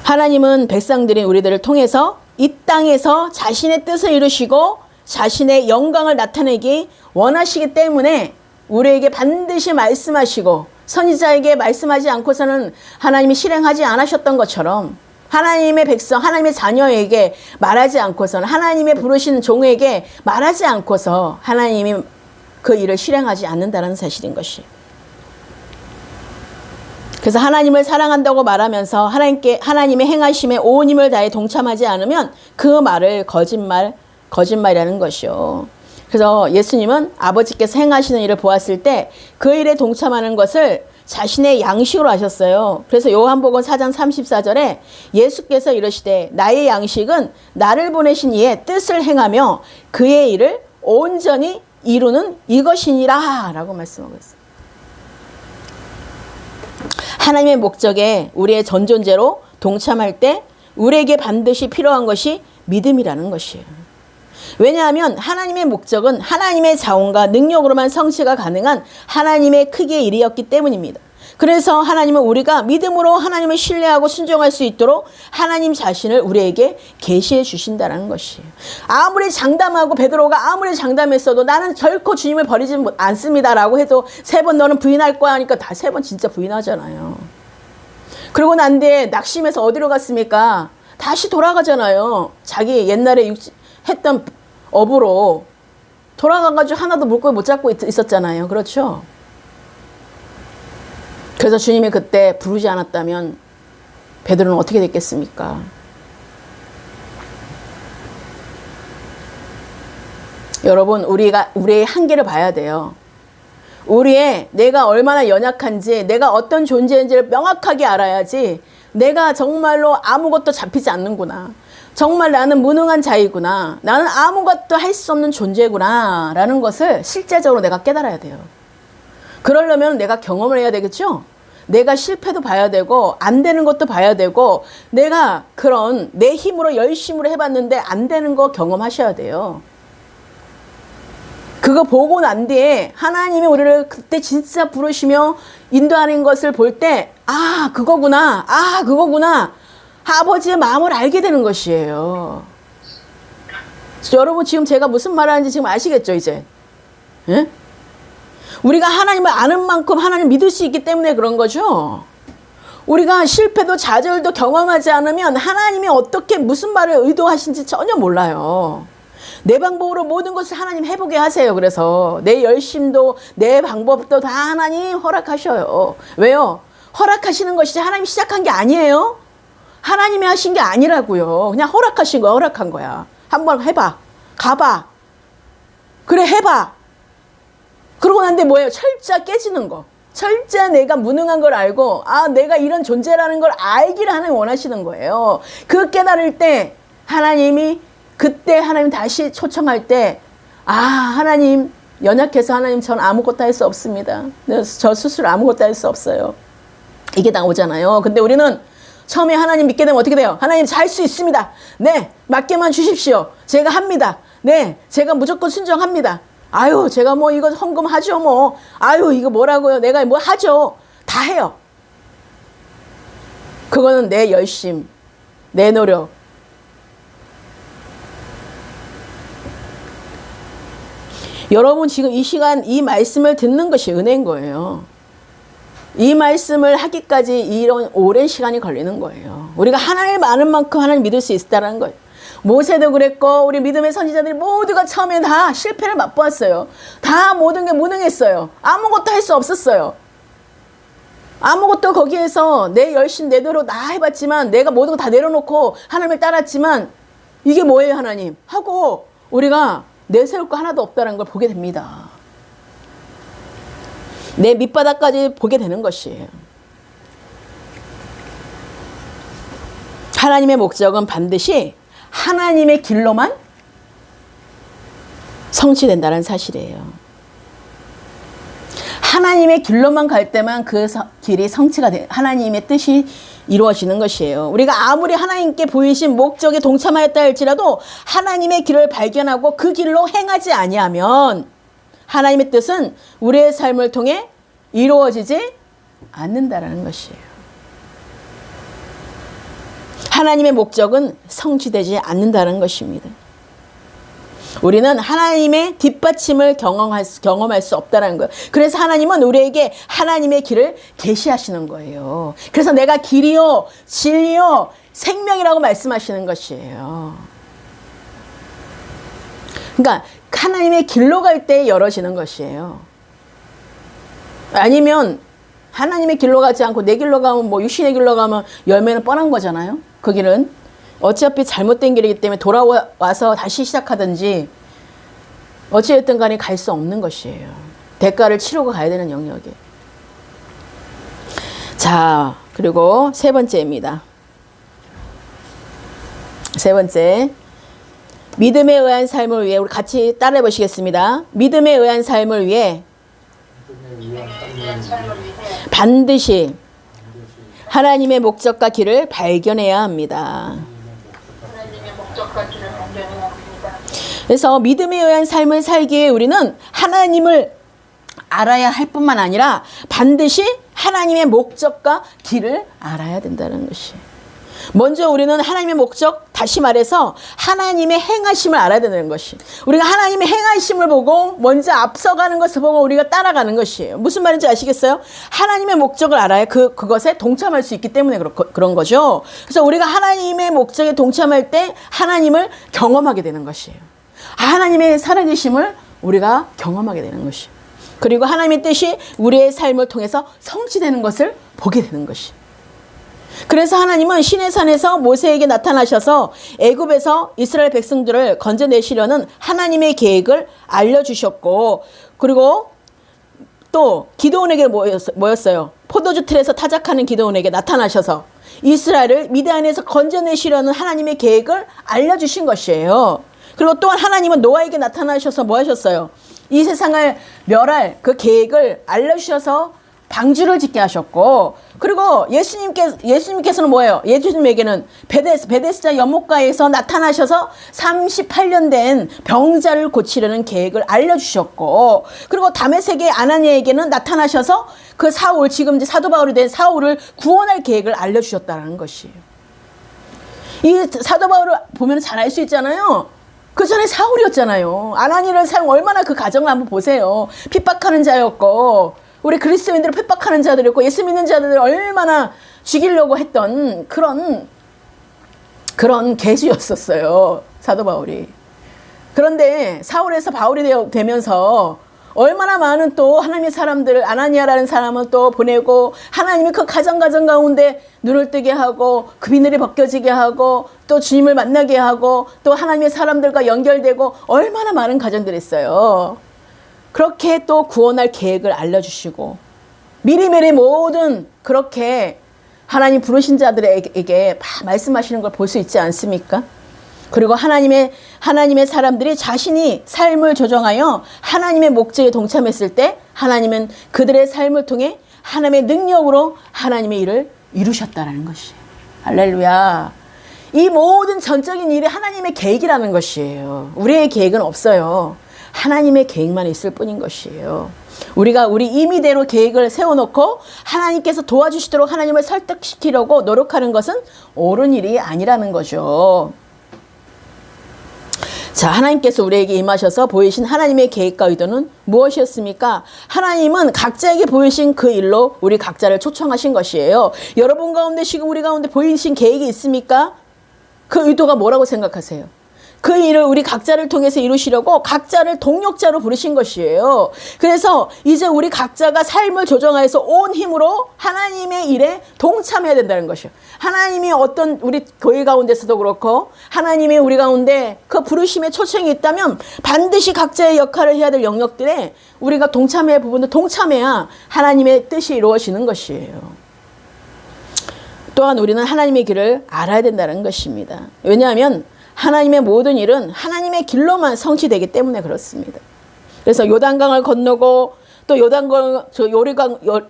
A: 하나님은 백성들인 우리들을 통해서 이 땅에서 자신의 뜻을 이루시고 자신의 영광을 나타내기 원하시기 때문에 우리에게 반드시 말씀하시고 선지자에게 말씀하지 않고서는 하나님이 실행하지 않으셨던 것처럼 하나님의 백성, 하나님의 자녀에게 말하지 않고서는 하나님의 부르신 종에게 말하지 않고서 하나님이 그 일을 실행하지 않는다는 사실인 것이. 그래서 하나님을 사랑한다고 말하면서 하나님의 행하심에 온 힘을 다해 동참하지 않으면 그 말을 거짓말이라는 것이요. 그래서 예수님은 아버지께서 행하시는 일을 보았을 때 그 일에 동참하는 것을 자신의 양식으로 하셨어요. 그래서 요한복음 4장 34절에 예수께서 이르시되 나의 양식은 나를 보내신 이의 뜻을 행하며 그의 일을 온전히 이루는 이것이니라 라고 말씀하고 있어요. 하나님의 목적에 우리의 전존재로 동참할 때 우리에게 반드시 필요한 것이 믿음이라는 것이에요. 왜냐하면 하나님의 목적은 하나님의 자원과 능력으로만 성취가 가능한 하나님의 크기의 일이었기 때문입니다. 그래서 하나님은 우리가 믿음으로 하나님을 신뢰하고 순종할 수 있도록 하나님 자신을 우리에게 계시해 주신다는 것이에요. 아무리 장담하고 베드로가 아무리 장담했어도 나는 결코 주님을 버리지 않습니다라고 해도 3번 너는 부인할 거야 하니까 다 3번 진짜 부인하잖아요. 그러고 난 뒤에 낙심해서 어디로 갔습니까? 다시 돌아가잖아요. 자기 옛날에 했던 업으로 돌아가가지고 하나도 물고기 못 잡고 있었잖아요. 그렇죠? 그래서 주님이 그때 부르지 않았다면 베드로는 어떻게 됐겠습니까? 여러분, 우리의 한계를 봐야 돼요. 내가 얼마나 연약한지, 내가 어떤 존재인지를 명확하게 알아야지 내가 정말로 아무것도 잡히지 않는구나. 정말 나는 무능한 자이구나. 나는 아무것도 할 수 없는 존재구나. 라는 것을 실제적으로 내가 깨달아야 돼요. 그러려면 내가 경험을 해야 되겠죠? 내가 실패도 봐야 되고, 안 되는 것도 봐야 되고, 내가 그런 내 힘으로 열심으로 해봤는데 안 되는 거 경험하셔야 돼요. 그거 보고 난 뒤에 하나님이 우리를 그때 진짜 부르시며 인도하는 것을 볼 때, 아, 그거구나. 아, 그거구나. 아버지의 마음을 알게 되는 것이에요. 여러분, 지금 제가 무슨 말 하는지 지금 아시겠죠, 이제? 예? 우리가 하나님을 아는 만큼 하나님을 믿을 수 있기 때문에 그런 거죠. 우리가 실패도 좌절도 경험하지 않으면 하나님이 어떻게 무슨 말을 의도하신지 전혀 몰라요. 내 방법으로 모든 것을 하나님 해보게 하세요. 그래서 내 열심도 내 방법도 다 하나님 허락하셔요. 왜요? 허락하시는 것이지 하나님이 시작한 게 아니에요. 하나님이 하신 게 아니라고요. 그냥 허락하신 거야. 허락한 거야. 한번 해봐. 가봐. 그래, 해봐. 그러고 난 뒤에 뭐예요? 철자 깨지는 거. 철자 내가 무능한 걸 알고, 아, 내가 이런 존재라는 걸 알기를 하나님 원하시는 거예요. 그 깨달을 때 하나님이, 그때 하나님 다시 초청할 때, 아, 하나님 연약해서 하나님 전 아무것도 할 수 없습니다. 저 스스로 아무것도 할 수 없어요. 이게 나오잖아요. 근데 우리는 처음에 하나님 믿게 되면 어떻게 돼요? 하나님 잘 수 있습니다. 네, 맡겨만 주십시오. 제가 합니다. 네, 제가 무조건 순종합니다. 아유, 제가 뭐 이거 헌금하죠 뭐. 아유, 이거 뭐라고요? 내가 뭐 하죠. 다 해요. 그거는 내 열심, 내 노력. 여러분 지금 이 시간 이 말씀을 듣는 것이 은혜인 거예요. 이 말씀을 하기까지 이런 오랜 시간이 걸리는 거예요. 우리가 하나님을 아는 만큼 하나님을 믿을 수 있다는 거예요. 모세도 그랬고 우리 믿음의 선지자들이 모두가 처음에 다 실패를 맛보았어요. 다 모든 게 무능했어요. 아무것도 할 수 없었어요. 아무것도 거기에서 내 열심 내 노력 다 해봤지만 내가 모든 거 다 내려놓고 하나님을 따랐지만 이게 뭐예요 하나님? 하고 우리가 내세울 거 하나도 없다는 걸 보게 됩니다. 내 밑바닥까지 보게 되는 것이에요. 하나님의 목적은 반드시 하나님의 길로만 성취된다는 사실이에요. 하나님의 길로만 갈 때만 그 길이 성취가 돼, 하나님의 뜻이 이루어지는 것이에요. 우리가 아무리 하나님께 보이신 목적에 동참하였다 할지라도 하나님의 길을 발견하고 그 길로 행하지 아니하면 하나님의 뜻은 우리의 삶을 통해 이루어지지 않는다라는 것이에요. 하나님의 목적은 성취되지 않는다는 것입니다. 우리는 하나님의 뒷받침을 경험할 수 없다는 거예요. 그래서 하나님은 우리에게 하나님의 길을 계시하시는 거예요. 그래서 내가 길이요, 진리요, 생명이라고 말씀하시는 것이에요. 그러니까 하나님의 길로 갈 때 열어지는 것이에요. 아니면 하나님의 길로 가지 않고 내 길로 가면 뭐 육신의 길로 가면 열매는 뻔한 거잖아요. 그 길은 어차피 잘못된 길이기 때문에 돌아와서 다시 시작하든지 어찌됐든 간에 갈 수 없는 것이에요. 대가를 치르고 가야 되는 영역에. 자, 그리고 세 번째입니다. 세 번째, 믿음에 의한 삶을 위해, 우리 같이 따라해 보시겠습니다. 믿음에 의한 삶을 위해 반드시 하나님의 목적과 길을 발견해야 합니다. 그래서 믿음에 의한 삶을 살기 위해 우리는 하나님을 알아야 할 뿐만 아니라 반드시 하나님의 목적과 길을 알아야 된다는 것이에요. 먼저 우리는 하나님의 목적, 다시 말해서 하나님의 행하심을 알아야 되는 것이. 우리가 하나님의 행하심을 보고 먼저 앞서가는 것을 보고 우리가 따라가는 것이에요. 무슨 말인지 아시겠어요? 하나님의 목적을 알아야 그것에 동참할 수 있기 때문에 그런 거죠. 그래서 우리가 하나님의 목적에 동참할 때 하나님을 경험하게 되는 것이에요. 하나님의 살아계심을 우리가 경험하게 되는 것이에요. 그리고 하나님의 뜻이 우리의 삶을 통해서 성취되는 것을 보게 되는 것이에요. 그래서 하나님은 시내산에서 모세에게 나타나셔서 애굽에서 이스라엘 백성들을 건져내시려는 하나님의 계획을 알려주셨고, 그리고 또 기드온에게 뭐였어요? 포도주 틀에서 타작하는 기드온에게 나타나셔서 이스라엘을 미디안에서 건져내시려는 하나님의 계획을 알려주신 것이에요. 그리고 또한 하나님은 노아에게 나타나셔서 뭐 하셨어요? 이 세상을 멸할 그 계획을 알려주셔서 방주를 짓게 하셨고, 그리고 예수님께서는 뭐예요? 예수님에게는 베데스다 연못가에서 나타나셔서 38년 된 병자를 고치려는 계획을 알려주셨고, 그리고 다메섹의 아나니아에게는 나타나셔서 그 사울, 지금 이제 사도 바울이 된 사울을 구원할 계획을 알려주셨다는 것이에요. 이 사도 바울을 보면 잘 알 수 있잖아요. 그 전에 사울이었잖아요. 아나니아를 사용 얼마나 그 가정을 한번 보세요. 핍박하는 자였고, 우리 그리스도인들을 핍박하는 자들이었고, 예수 믿는 자들을 얼마나 죽이려고 했던 그런 개수였었어요, 사도 바울이. 그런데 사울에서 바울이 되면서 얼마나 많은 또 하나님의 사람들, 아나니아라는 사람을 또 보내고, 하나님이 그 가정 가운데 눈을 뜨게 하고, 그 비늘이 벗겨지게 하고, 또 주님을 만나게 하고, 또 하나님의 사람들과 연결되고, 얼마나 많은 가정들이 있어요. 그렇게 또 구원할 계획을 알려주시고, 미리미리 모든 그렇게 하나님 부르신 자들에게 말씀하시는 걸 볼 수 있지 않습니까? 그리고 하나님의 사람들이 자신이 삶을 조정하여 하나님의 목적에 동참했을 때, 하나님은 그들의 삶을 통해 하나님의 능력으로 하나님의 일을 이루셨다는 것이에요. 할렐루야. 이 모든 전적인 일이 하나님의 계획이라는 것이에요. 우리의 계획은 없어요. 하나님의 계획만 있을 뿐인 것이에요. 우리가 우리 임의대로 계획을 세워놓고 하나님께서 도와주시도록 하나님을 설득시키려고 노력하는 것은 옳은 일이 아니라는 거죠. 자, 하나님께서 우리에게 임하셔서 보이신 하나님의 계획과 의도는 무엇이었습니까? 하나님은 각자에게 보이신 그 일로 우리 각자를 초청하신 것이에요. 여러분 가운데, 지금 우리 가운데 보이신 계획이 있습니까? 그 의도가 뭐라고 생각하세요? 그 일을 우리 각자를 통해서 이루시려고 각자를 동력자로 부르신 것이에요. 그래서 이제 우리 각자가 삶을 조정하여서 온 힘으로 하나님의 일에 동참해야 된다는 것이에요. 하나님이 어떤 우리 교회 가운데서도 그렇고, 하나님이 우리 가운데 그 부르심의 초청이 있다면 반드시 각자의 역할을 해야 될 영역들에 우리가 동참해야 할 부분을 동참해야 하나님의 뜻이 이루어지는 것이에요. 또한 우리는 하나님의 길을 알아야 된다는 것입니다. 왜냐하면 하나님의 모든 일은 하나님의 길로만 성취되기 때문에 그렇습니다. 그래서 요단강을 건너고, 또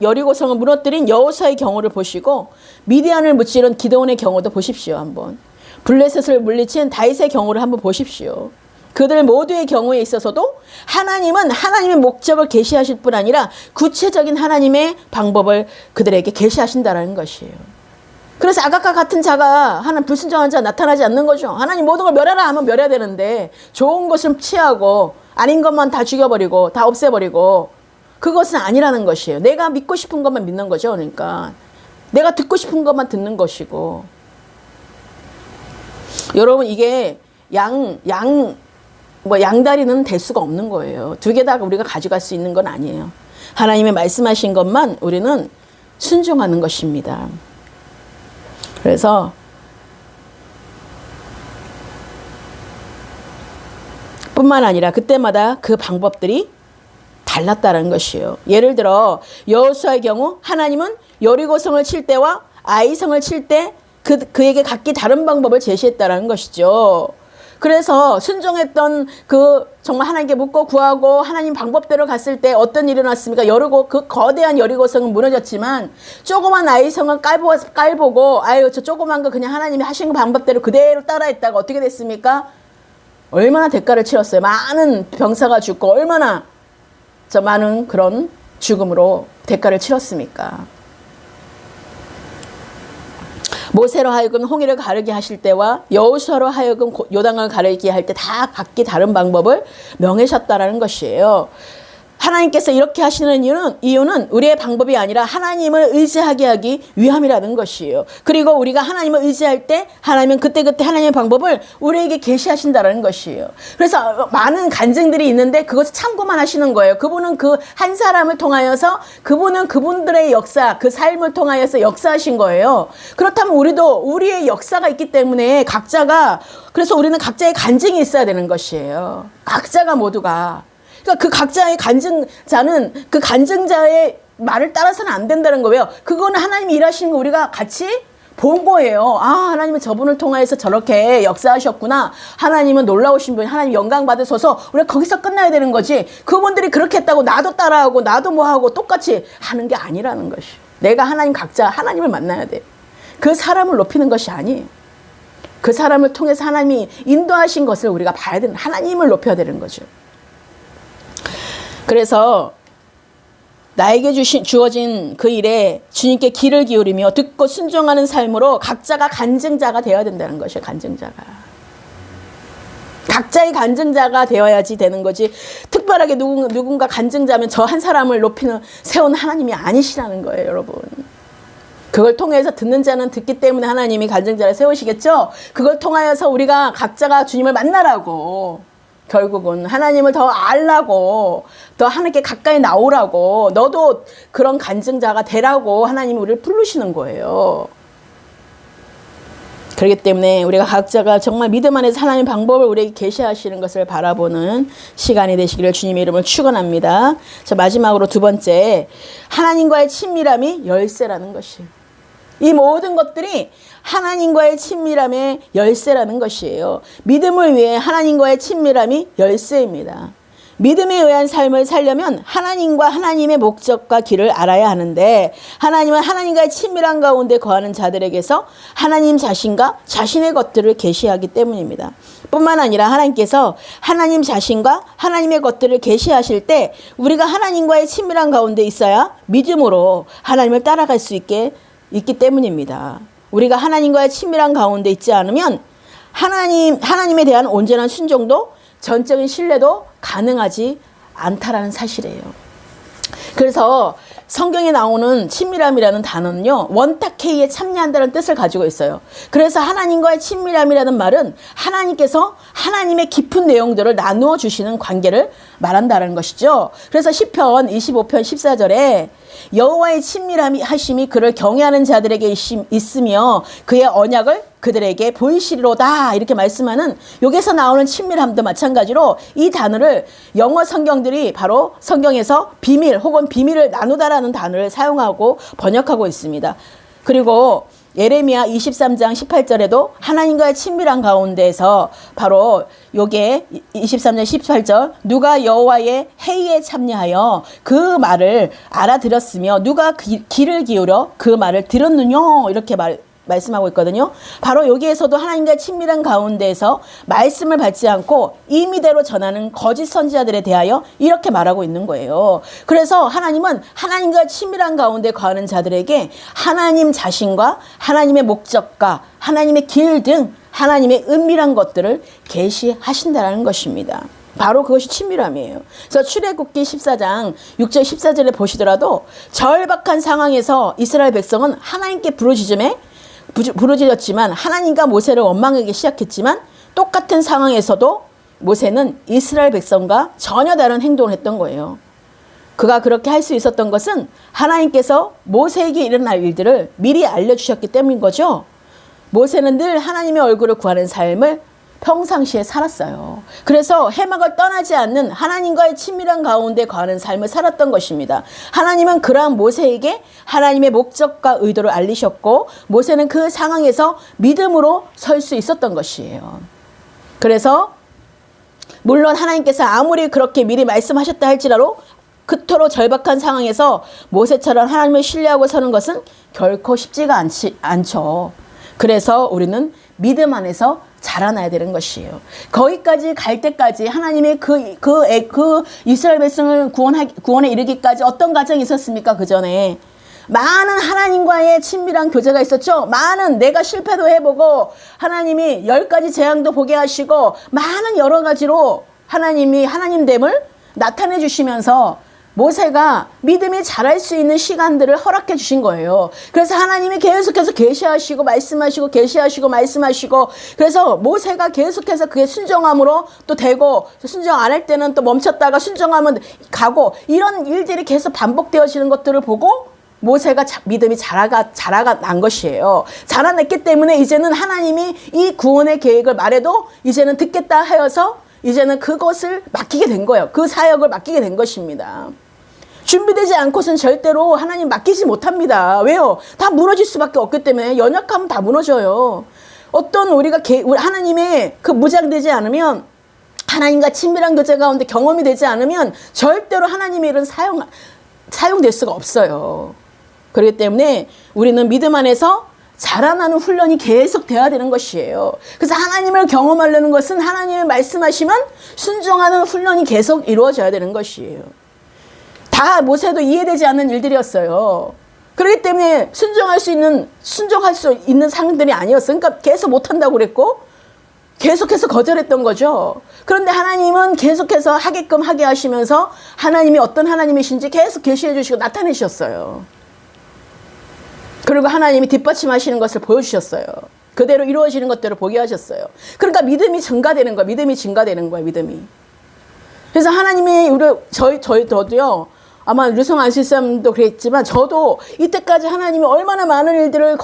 A: 여리고성을 무너뜨린 여호수아의 경우를 보시고, 미디안을 무찌른 기드온의 경우도 보십시오. 한번 블레셋을 물리친 다윗의 경우를 한번 보십시오. 그들 모두의 경우에 있어서도 하나님은 하나님의 목적을 계시하실 뿐 아니라 구체적인 하나님의 방법을 그들에게 계시하신다는 것이에요. 그래서 아각과 같은 자가, 하나님 불순종한 자 나타나지 않는 거죠. 하나님 모든 걸 멸하라 하면 멸해야 되는데, 좋은 것은 취하고 아닌 것만 다 죽여버리고 다 없애버리고, 그것은 아니라는 것이에요. 내가 믿고 싶은 것만 믿는 거죠. 그러니까 내가 듣고 싶은 것만 듣는 것이고. 여러분, 이게 양다리는 될 수가 없는 거예요. 두 개 다 우리가 가져갈 수 있는 건 아니에요. 하나님의 말씀하신 것만 우리는 순종하는 것입니다. 그래서 뿐만 아니라 그때마다 그 방법들이 달랐다는 것이에요. 예를 들어 여호수아의 경우, 하나님은 여리고성을 칠 때와 아이성을 칠 때 그에게 각기 다른 방법을 제시했다는 것이죠. 그래서 순종했던 정말 하나님께 묻고 구하고 하나님 방법대로 갔을 때 어떤 일이 났습니까? 그 거대한 여리고성은 무너졌지만, 조그만 아이성은 깔보고, 아유, 저 조그만 거 그냥 하나님이 하신 방법대로 그대로 따라했다가 어떻게 됐습니까? 얼마나 대가를 치렀어요. 많은 병사가 죽고, 얼마나 저 많은 그런 죽음으로 대가를 치렀습니까? 모세로 하여금 홍해를 가르게 하실 때와 여호수아로 하여금 요단강을 가르게 할 때 다 각기 다른 방법을 명하셨다라는 것이에요. 하나님께서 이렇게 하시는 이유는 우리의 방법이 아니라 하나님을 의지하게 하기 위함이라는 것이에요. 그리고 우리가 하나님을 의지할 때 하나님은 그때그때 하나님의 방법을 우리에게 계시하신다는 것이에요. 그래서 많은 간증들이 있는데 그것을 참고만 하시는 거예요. 그분은 그 한 사람을 통하여서 그분은 그분들의 역사, 그 삶을 통하여서 역사하신 거예요. 그렇다면 우리도 우리의 역사가 있기 때문에 그래서 우리는 각자의 간증이 있어야 되는 것이에요. 각자가 모두가. 그러니까 그 각자의 간증자는 그 간증자의 말을 따라서는 안 된다는 거예요. 그거는 하나님이 일하시는 거 우리가 같이 본 거예요. 아, 하나님은 저분을 통해서 저렇게 역사하셨구나. 하나님은 놀라우신 분, 하나님 영광 받으셔서 우리가 거기서 끝나야 되는 거지. 그분들이 그렇게 했다고 나도 따라하고 나도 뭐 하고 똑같이 하는 게 아니라는 것이. 내가 각자 하나님을 만나야 돼. 그 사람을 높이는 것이 아니에요. 그 사람을 통해서 하나님이 인도하신 것을 우리가 봐야 되는, 하나님을 높여야 되는 거죠. 그래서 나에게 주어진 그 일에 주님께 귀를 기울이며 듣고 순종하는 삶으로 각자가 간증자가 되어야 된다는 것이에요. 간증자가. 각자의 간증자가 되어야지 되는 거지. 특별하게 누군가 간증자면 저 한 사람을 세운 하나님이 아니시라는 거예요, 여러분. 그걸 통해서 듣는 자는 듣기 때문에 하나님이 간증자를 세우시겠죠? 그걸 통하여서 우리가 각자가 주님을 만나라고. 결국은 하나님을 더 알라고, 더 하나님께 가까이 나오라고, 너도 그런 간증자가 되라고 하나님이 우리를 부르시는 거예요. 그렇기 때문에 우리가 각자가 정말 믿음 안에서 하나님의 방법을 우리에게 계시하시는 것을 바라보는 시간이 되시기를 주님의 이름으로 축원합니다. 자, 마지막으로 두 번째, 하나님과의 친밀함이 열쇠라는 것이에요. 이 모든 것들이 하나님과의 친밀함의 열쇠라는 것이에요. 믿음을 위해 하나님과의 친밀함이 열쇠입니다. 믿음에 의한 삶을 살려면 하나님과 하나님의 목적과 길을 알아야 하는데, 하나님은 하나님과의 친밀한 가운데 거하는 자들에게서 하나님 자신과 자신의 것들을 계시하기 때문입니다. 뿐만 아니라 하나님께서 하나님 자신과 하나님의 것들을 계시하실 때 우리가 하나님과의 친밀한 가운데 있어야 믿음으로 하나님을 따라갈 수 있기 때문입니다. 우리가 하나님과의 친밀한 가운데 있지 않으면 하나님에 대한 온전한 순종도 전적인 신뢰도 가능하지 않다라는 사실이에요. 그래서 성경에 나오는 친밀함이라는 단어는요, 원탁회의에 참여한다는 뜻을 가지고 있어요. 그래서 하나님과의 친밀함이라는 말은 하나님께서 하나님의 깊은 내용들을 나누어 주시는 관계를 말한다는 것이죠. 그래서 시편 25편 14절에 여호와의 친밀함이 하심이 그를 경외하는 자들에게 있으며 그의 언약을 그들에게 보이시리로다, 이렇게 말씀하는, 여기서 나오는 친밀함도 마찬가지로 이 단어를 영어 성경들이 바로 성경에서 비밀 혹은 비밀을 나누다라는 단어를 사용하고 번역하고 있습니다. 그리고 예레미야 23장 18절에도 하나님과의 친밀한 가운데에서 바로 요게 23장 18절, 누가 여호와의 회의에 참여하여 그 말을 알아들었으며 누가 귀를 기울여 그 말을 들었느냐, 이렇게 말씀하고 있거든요. 바로 여기에서도 하나님과 친밀한 가운데에서 말씀을 받지 않고 임의대로 전하는 거짓 선지자들에 대하여 이렇게 말하고 있는 거예요. 그래서 하나님은 하나님과 친밀한 가운데 거하는 자들에게 하나님 자신과 하나님의 목적과 하나님의 길 등 하나님의 은밀한 것들을 계시하신다는 것입니다. 바로 그것이 친밀함이에요. 그래서 출애굽기 14장 6절 14절에 보시더라도 절박한 상황에서 이스라엘 백성은 하나님께 부르짖었지만 하나님과 모세를 원망하기 시작했지만 똑같은 상황에서도 모세는 이스라엘 백성과 전혀 다른 행동을 했던 거예요. 그가 그렇게 할 수 있었던 것은 하나님께서 모세에게 일어날 일들을 미리 알려주셨기 때문인 거죠. 모세는 늘 하나님의 얼굴을 구하는 삶을 평상시에 살았어요. 그래서 해막을 떠나지 않는 하나님과의 친밀한 가운데 거하는 삶을 살았던 것입니다. 하나님은 그러한 모세에게 하나님의 목적과 의도를 알리셨고 모세는 그 상황에서 믿음으로 설 수 있었던 것이에요. 그래서 물론 하나님께서 아무리 그렇게 미리 말씀하셨다 할지라도 그토록 절박한 상황에서 모세처럼 하나님을 신뢰하고 서는 것은 결코 쉽지가 않죠. 그래서 우리는 믿음 안에서 자라나야 되는 것이에요. 거기까지 갈 때까지 하나님의 그 이스라엘 백성을 구원에 이르기까지 어떤 과정이 있었습니까? 그 전에 많은 하나님과의 친밀한 교제가 있었죠. 많은, 내가 실패도 해보고 하나님이 10가지 재앙도 보게 하시고 많은 여러 가지로 하나님이 하나님됨을 나타내 주시면서 모세가 믿음이 자랄 수 있는 시간들을 허락해 주신 거예요. 그래서 하나님이 계속해서 계시하시고 말씀하시고 계시하시고 말씀하시고, 그래서 모세가 계속해서 그게 순종함으로 또 되고, 순종 안 할 때는 또 멈췄다가 순종하면 가고, 이런 일들이 계속 반복되어지는 것들을 보고 모세가 믿음이 자라가 난 것이에요. 자라났기 때문에 이제는 하나님이 이 구원의 계획을 말해도 이제는 듣겠다 하여서 이제는 그것을 맡기게 된 거예요. 그 사역을 맡기게 된 것입니다. 준비되지 않고선 절대로 하나님 맡기지 못합니다. 왜요? 다 무너질 수밖에 없기 때문에. 연약하면 다 무너져요. 어떤 우리가 하나님의 그 무장되지 않으면, 하나님과 친밀한 교제 가운데 경험이 되지 않으면 절대로 하나님의 일은 사용될 수가 없어요. 그렇기 때문에 우리는 믿음 안에서 자라나는 훈련이 계속 돼야 되는 것이에요. 그래서 하나님을 경험하려는 것은 하나님의 말씀하시면 순종하는 훈련이 계속 이루어져야 되는 것이에요. 다 모세도 이해되지 않는 일들이었어요. 그렇기 때문에 순종할 수 있는 상황들이 아니었어요. 그러니까 계속 못한다고 그랬고 계속해서 거절했던 거죠. 그런데 하나님은 계속해서 하게끔 하게 하시면서 하나님이 어떤 하나님이신지 계속 계시해 주시고 나타내셨어요. 그리고 하나님이 뒷받침하시는 것을 보여주셨어요. 그대로 이루어지는 것들을 보게 하셨어요. 그러니까 믿음이 증가되는 거예요. 믿음이 증가되는 거예요. 믿음이. 그래서 하나님이 저도요. 아마 류성 안실사님도 그랬지만 저도 이때까지 하나님이 얼마나 많은 일들을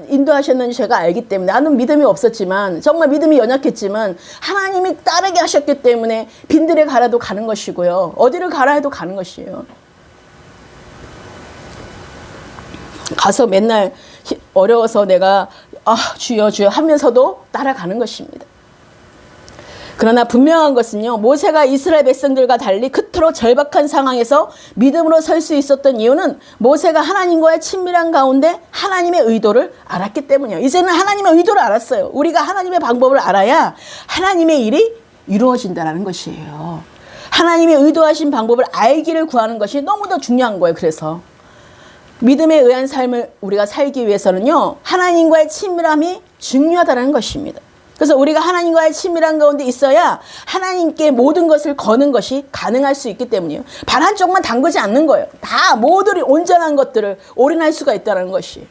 A: 인도하셨는지 제가 알기 때문에, 나는 믿음이 없었지만, 정말 믿음이 연약했지만 하나님이 따르게 하셨기 때문에 빈들에 가라도 가는 것이고요. 어디를 가라 해도 가는 것이에요. 가서 맨날 어려워서 내가 주여 주여 하면서도 따라가는 것입니다. 그러나 분명한 것은요, 모세가 이스라엘 백성들과 달리 그토록 절박한 상황에서 믿음으로 설 수 있었던 이유는 모세가 하나님과의 친밀한 가운데 하나님의 의도를 알았기 때문이에요. 이제는 하나님의 의도를 알았어요. 우리가 하나님의 방법을 알아야 하나님의 일이 이루어진다는 것이에요. 하나님의 의도하신 방법을 알기를 구하는 것이 너무도 중요한 거예요. 그래서 믿음에 의한 삶을 우리가 살기 위해서는요, 하나님과의 친밀함이 중요하다는 것입니다. 그래서 우리가 하나님과의 친밀한 가운데 있어야 하나님께 모든 것을 거는 것이 가능할 수 있기 때문이에요. 발 한쪽만 담그지 않는 거예요. 다 모든 온전한 것들을 올인할 수가 있다는 것이.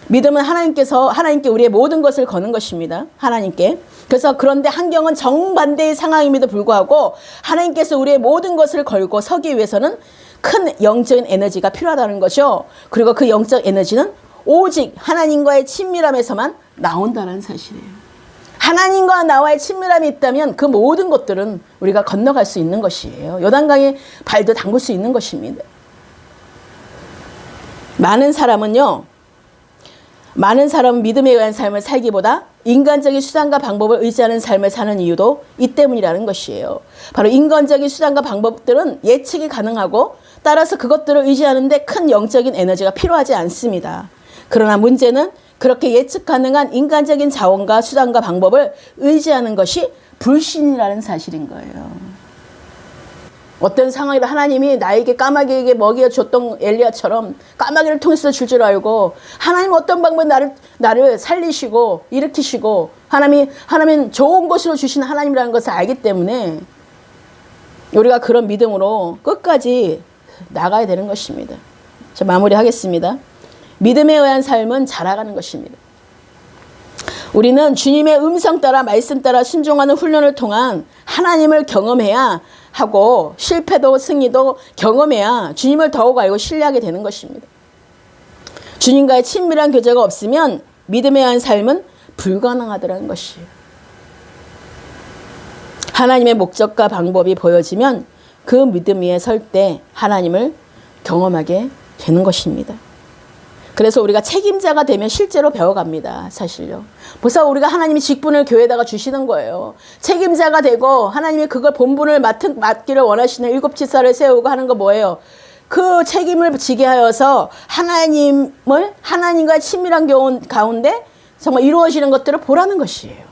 A: 믿음은 하나님께 우리의 모든 것을 거는 것입니다. 하나님께. 그래서 그런데 환경은 정반대의 상황임에도 불구하고 하나님께서 우리의 모든 것을 걸고 서기 위해서는 큰 영적인 에너지가 필요하다는 거죠. 그리고 그 영적 에너지는 오직 하나님과의 친밀함에서만 나온다는 사실이에요. 하나님과 나와의 친밀함이 있다면 그 모든 것들은 우리가 건너갈 수 있는 것이에요. 요단강에 발도 담글 수 있는 것입니다. 많은 사람은 믿음에 의한 삶을 살기보다 인간적인 수단과 방법을 의지하는 삶을 사는 이유도 이 때문이라는 것이에요. 바로 인간적인 수단과 방법들은 예측이 가능하고 따라서 그것들을 의지하는데 큰 영적인 에너지가 필요하지 않습니다. 그러나 문제는 그렇게 예측 가능한 인간적인 자원과 수단과 방법을 의지하는 것이 불신이라는 사실인 거예요. 어떤 상황이라 하나님이 나에게 까마귀에게 먹여 줬던 엘리야처럼 까마귀를 통해서 줄 줄 알고, 하나님 어떤 방법으로 나를 살리시고 일으키시고, 하나님은 좋은 것으로 주신 하나님이라는 것을 알기 때문에 우리가 그런 믿음으로 끝까지 나가야 되는 것입니다. 자, 마무리하겠습니다. 믿음에 의한 삶은 자라가는 것입니다. 우리는 주님의 음성 따라 말씀 따라 순종하는 훈련을 통한 하나님을 경험해야 하고, 실패도 승리도 경험해야 주님을 더욱 알고 신뢰하게 되는 것입니다. 주님과의 친밀한 교제가 없으면 믿음에 의한 삶은 불가능하다는 것이에요. 하나님의 목적과 방법이 보여지면 그 믿음 위에 설 때 하나님을 경험하게 되는 것입니다. 그래서 우리가 책임자가 되면 실제로 배워갑니다. 사실요. 벌써 우리가 하나님이 직분을 교회에다가 주시는 거예요. 책임자가 되고 하나님이 그걸 본분을 맡기를 원하시는 7 지사를 세우고 하는 거 뭐예요? 그 책임을 지게 하여서 하나님과 친밀한 가운데 정말 이루어지는 것들을 보라는 것이에요.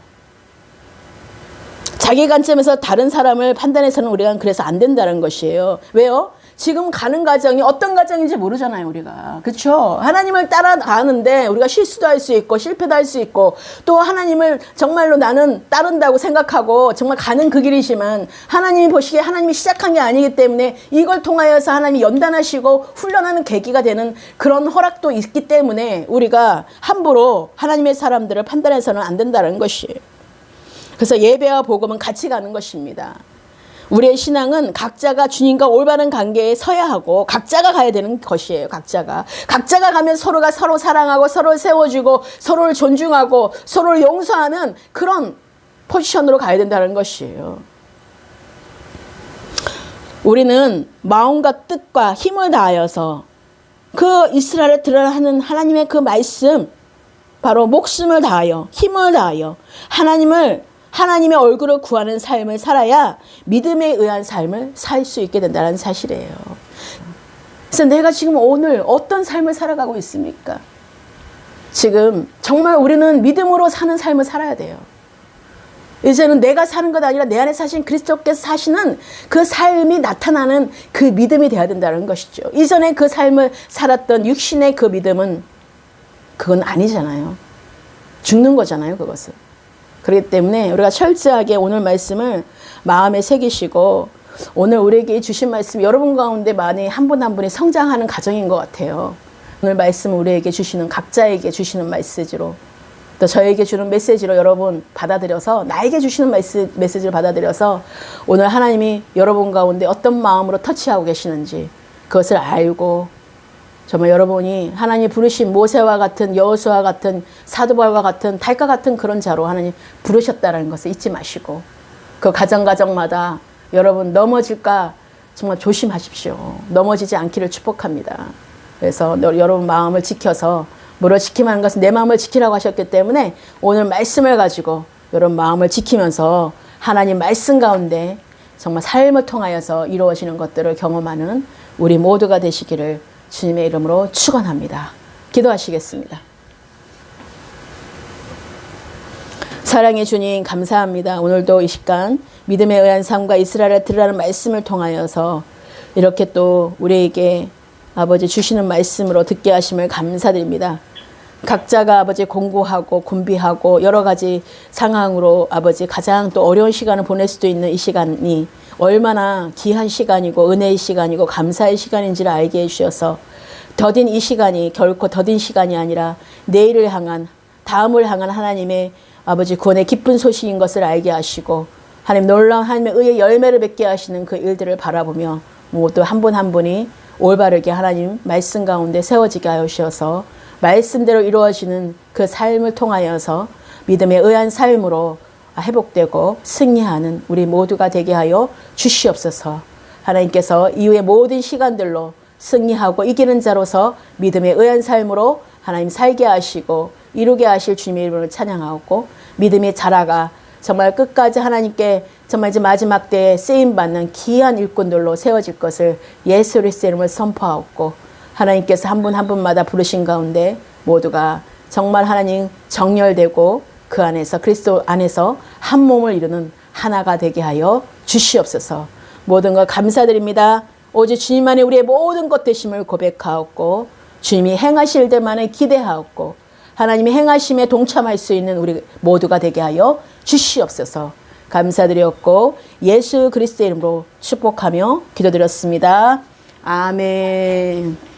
A: 자기 관점에서 다른 사람을 판단해서는 우리가 그래서 안 된다는 것이에요. 왜요? 지금 가는 과정이 어떤 과정인지 모르잖아요, 우리가. 그렇죠? 하나님을 따라가는데 우리가 실수도 할 수 있고 실패도 할 수 있고 또 하나님을 정말로 나는 따른다고 생각하고 정말 가는 그 길이지만 하나님이 보시기에 하나님이 시작한 게 아니기 때문에 이걸 통하여서 하나님이 연단하시고 훈련하는 계기가 되는 그런 허락도 있기 때문에 우리가 함부로 하나님의 사람들을 판단해서는 안 된다는 것이에요. 그래서 예배와 복음은 같이 가는 것입니다. 우리의 신앙은 각자가 주님과 올바른 관계에 서야 하고 각자가 가야 되는 것이에요. 각자가 가면 서로가 서로 사랑하고 서로를 세워주고 서로를 존중하고 서로를 용서하는 그런 포지션으로 가야 된다는 것이에요. 우리는 마음과 뜻과 힘을 다하여서 그 이스라엘을 드러나는 하나님의 그 말씀, 바로 목숨을 다하여 힘을 다하여 하나님의 얼굴을 구하는 삶을 살아야 믿음에 의한 삶을 살 수 있게 된다는 사실이에요. 그래서 내가 지금 오늘 어떤 삶을 살아가고 있습니까? 지금 정말 우리는 믿음으로 사는 삶을 살아야 돼요. 이제는 내가 사는 것 아니라 내 안에 사신 그리스도께서 사시는 그 삶이 나타나는 그 믿음이 되어야 된다는 것이죠. 이전에 그 삶을 살았던 육신의 그 믿음은 그건 아니잖아요. 죽는 거잖아요, 그것은. 그렇기 때문에 우리가 철저하게 오늘 말씀을 마음에 새기시고 오늘 우리에게 주신 말씀 여러분 가운데 많이 한 분 한 분이 성장하는 과정인 것 같아요. 오늘 말씀 우리에게 주시는 각자에게 주시는 메시지로 또 저에게 주는 메시지로 여러분 받아들여서 나에게 주시는 메시지를 받아들여서 오늘 하나님이 여러분 가운데 어떤 마음으로 터치하고 계시는지 그것을 알고 정말 여러분이 하나님 부르신 모세와 같은 여호수아와 같은 사도바울과 같은 달과 같은 그런 자로 하나님 부르셨다는 것을 잊지 마시고 그 가정마다 여러분 넘어질까 정말 조심하십시오. 넘어지지 않기를 축복합니다. 그래서 여러분 마음을 지켜서 뭐를 지키면 하는 것은 내 마음을 지키라고 하셨기 때문에 오늘 말씀을 가지고 여러분 마음을 지키면서 하나님 말씀 가운데 정말 삶을 통하여서 이루어지는 것들을 경험하는 우리 모두가 되시기를 주님의 이름으로 축원합니다. 기도하시겠습니다. 사랑의 주님 감사합니다. 오늘도 이 시간 믿음에 의한 삶과 이스라엘을 드러나는 말씀을 통하여서 이렇게 또 우리에게 아버지 주시는 말씀으로 듣게 하심을 감사드립니다. 각자가 아버지 공부하고 군비하고 여러 가지 상황으로 아버지 가장 또 어려운 시간을 보낼 수도 있는 이 시간이 얼마나 귀한 시간이고 은혜의 시간이고 감사의 시간인지를 알게 해주셔서 더딘 이 시간이 결코 더딘 시간이 아니라 내일을 향한 다음을 향한 하나님의 아버지 구원의 기쁜 소식인 것을 알게 하시고 하나님 놀라운 하나님의 의의 열매를 맺게 하시는 그 일들을 바라보며 모두 한 분 한 분이 올바르게 하나님 말씀 가운데 세워지게 하여 주셔서 말씀대로 이루어지는 그 삶을 통하여서 믿음에 의한 삶으로 회복되고 승리하는 우리 모두가 되게 하여 주시옵소서. 하나님께서 이후의 모든 시간들로 승리하고 이기는 자로서 믿음에 의한 삶으로 하나님 살게 하시고 이루게 하실 주님의 이름을 찬양하고 믿음의 자라가 정말 끝까지 하나님께 정말 이제 마지막 때에 쓰임받는 귀한 일꾼들로 세워질 것을 예수 그리스도의 이름을 선포하옵고 하나님께서 한 분 한 분마다 부르신 가운데 모두가 정말 하나님 정렬되고 그 안에서 그리스도 안에서 한 몸을 이루는 하나가 되게 하여 주시옵소서. 모든 걸 감사드립니다. 오직 주님 안에 우리의 모든 것 되심을 고백하옵고 주님이 행하실 때만을 기대하옵고 하나님이 행하심에 동참할 수 있는 우리 모두가 되게 하여 주시옵소서. 감사드렸고 예수 그리스도의 이름으로 축복하며 기도드렸습니다. 아멘.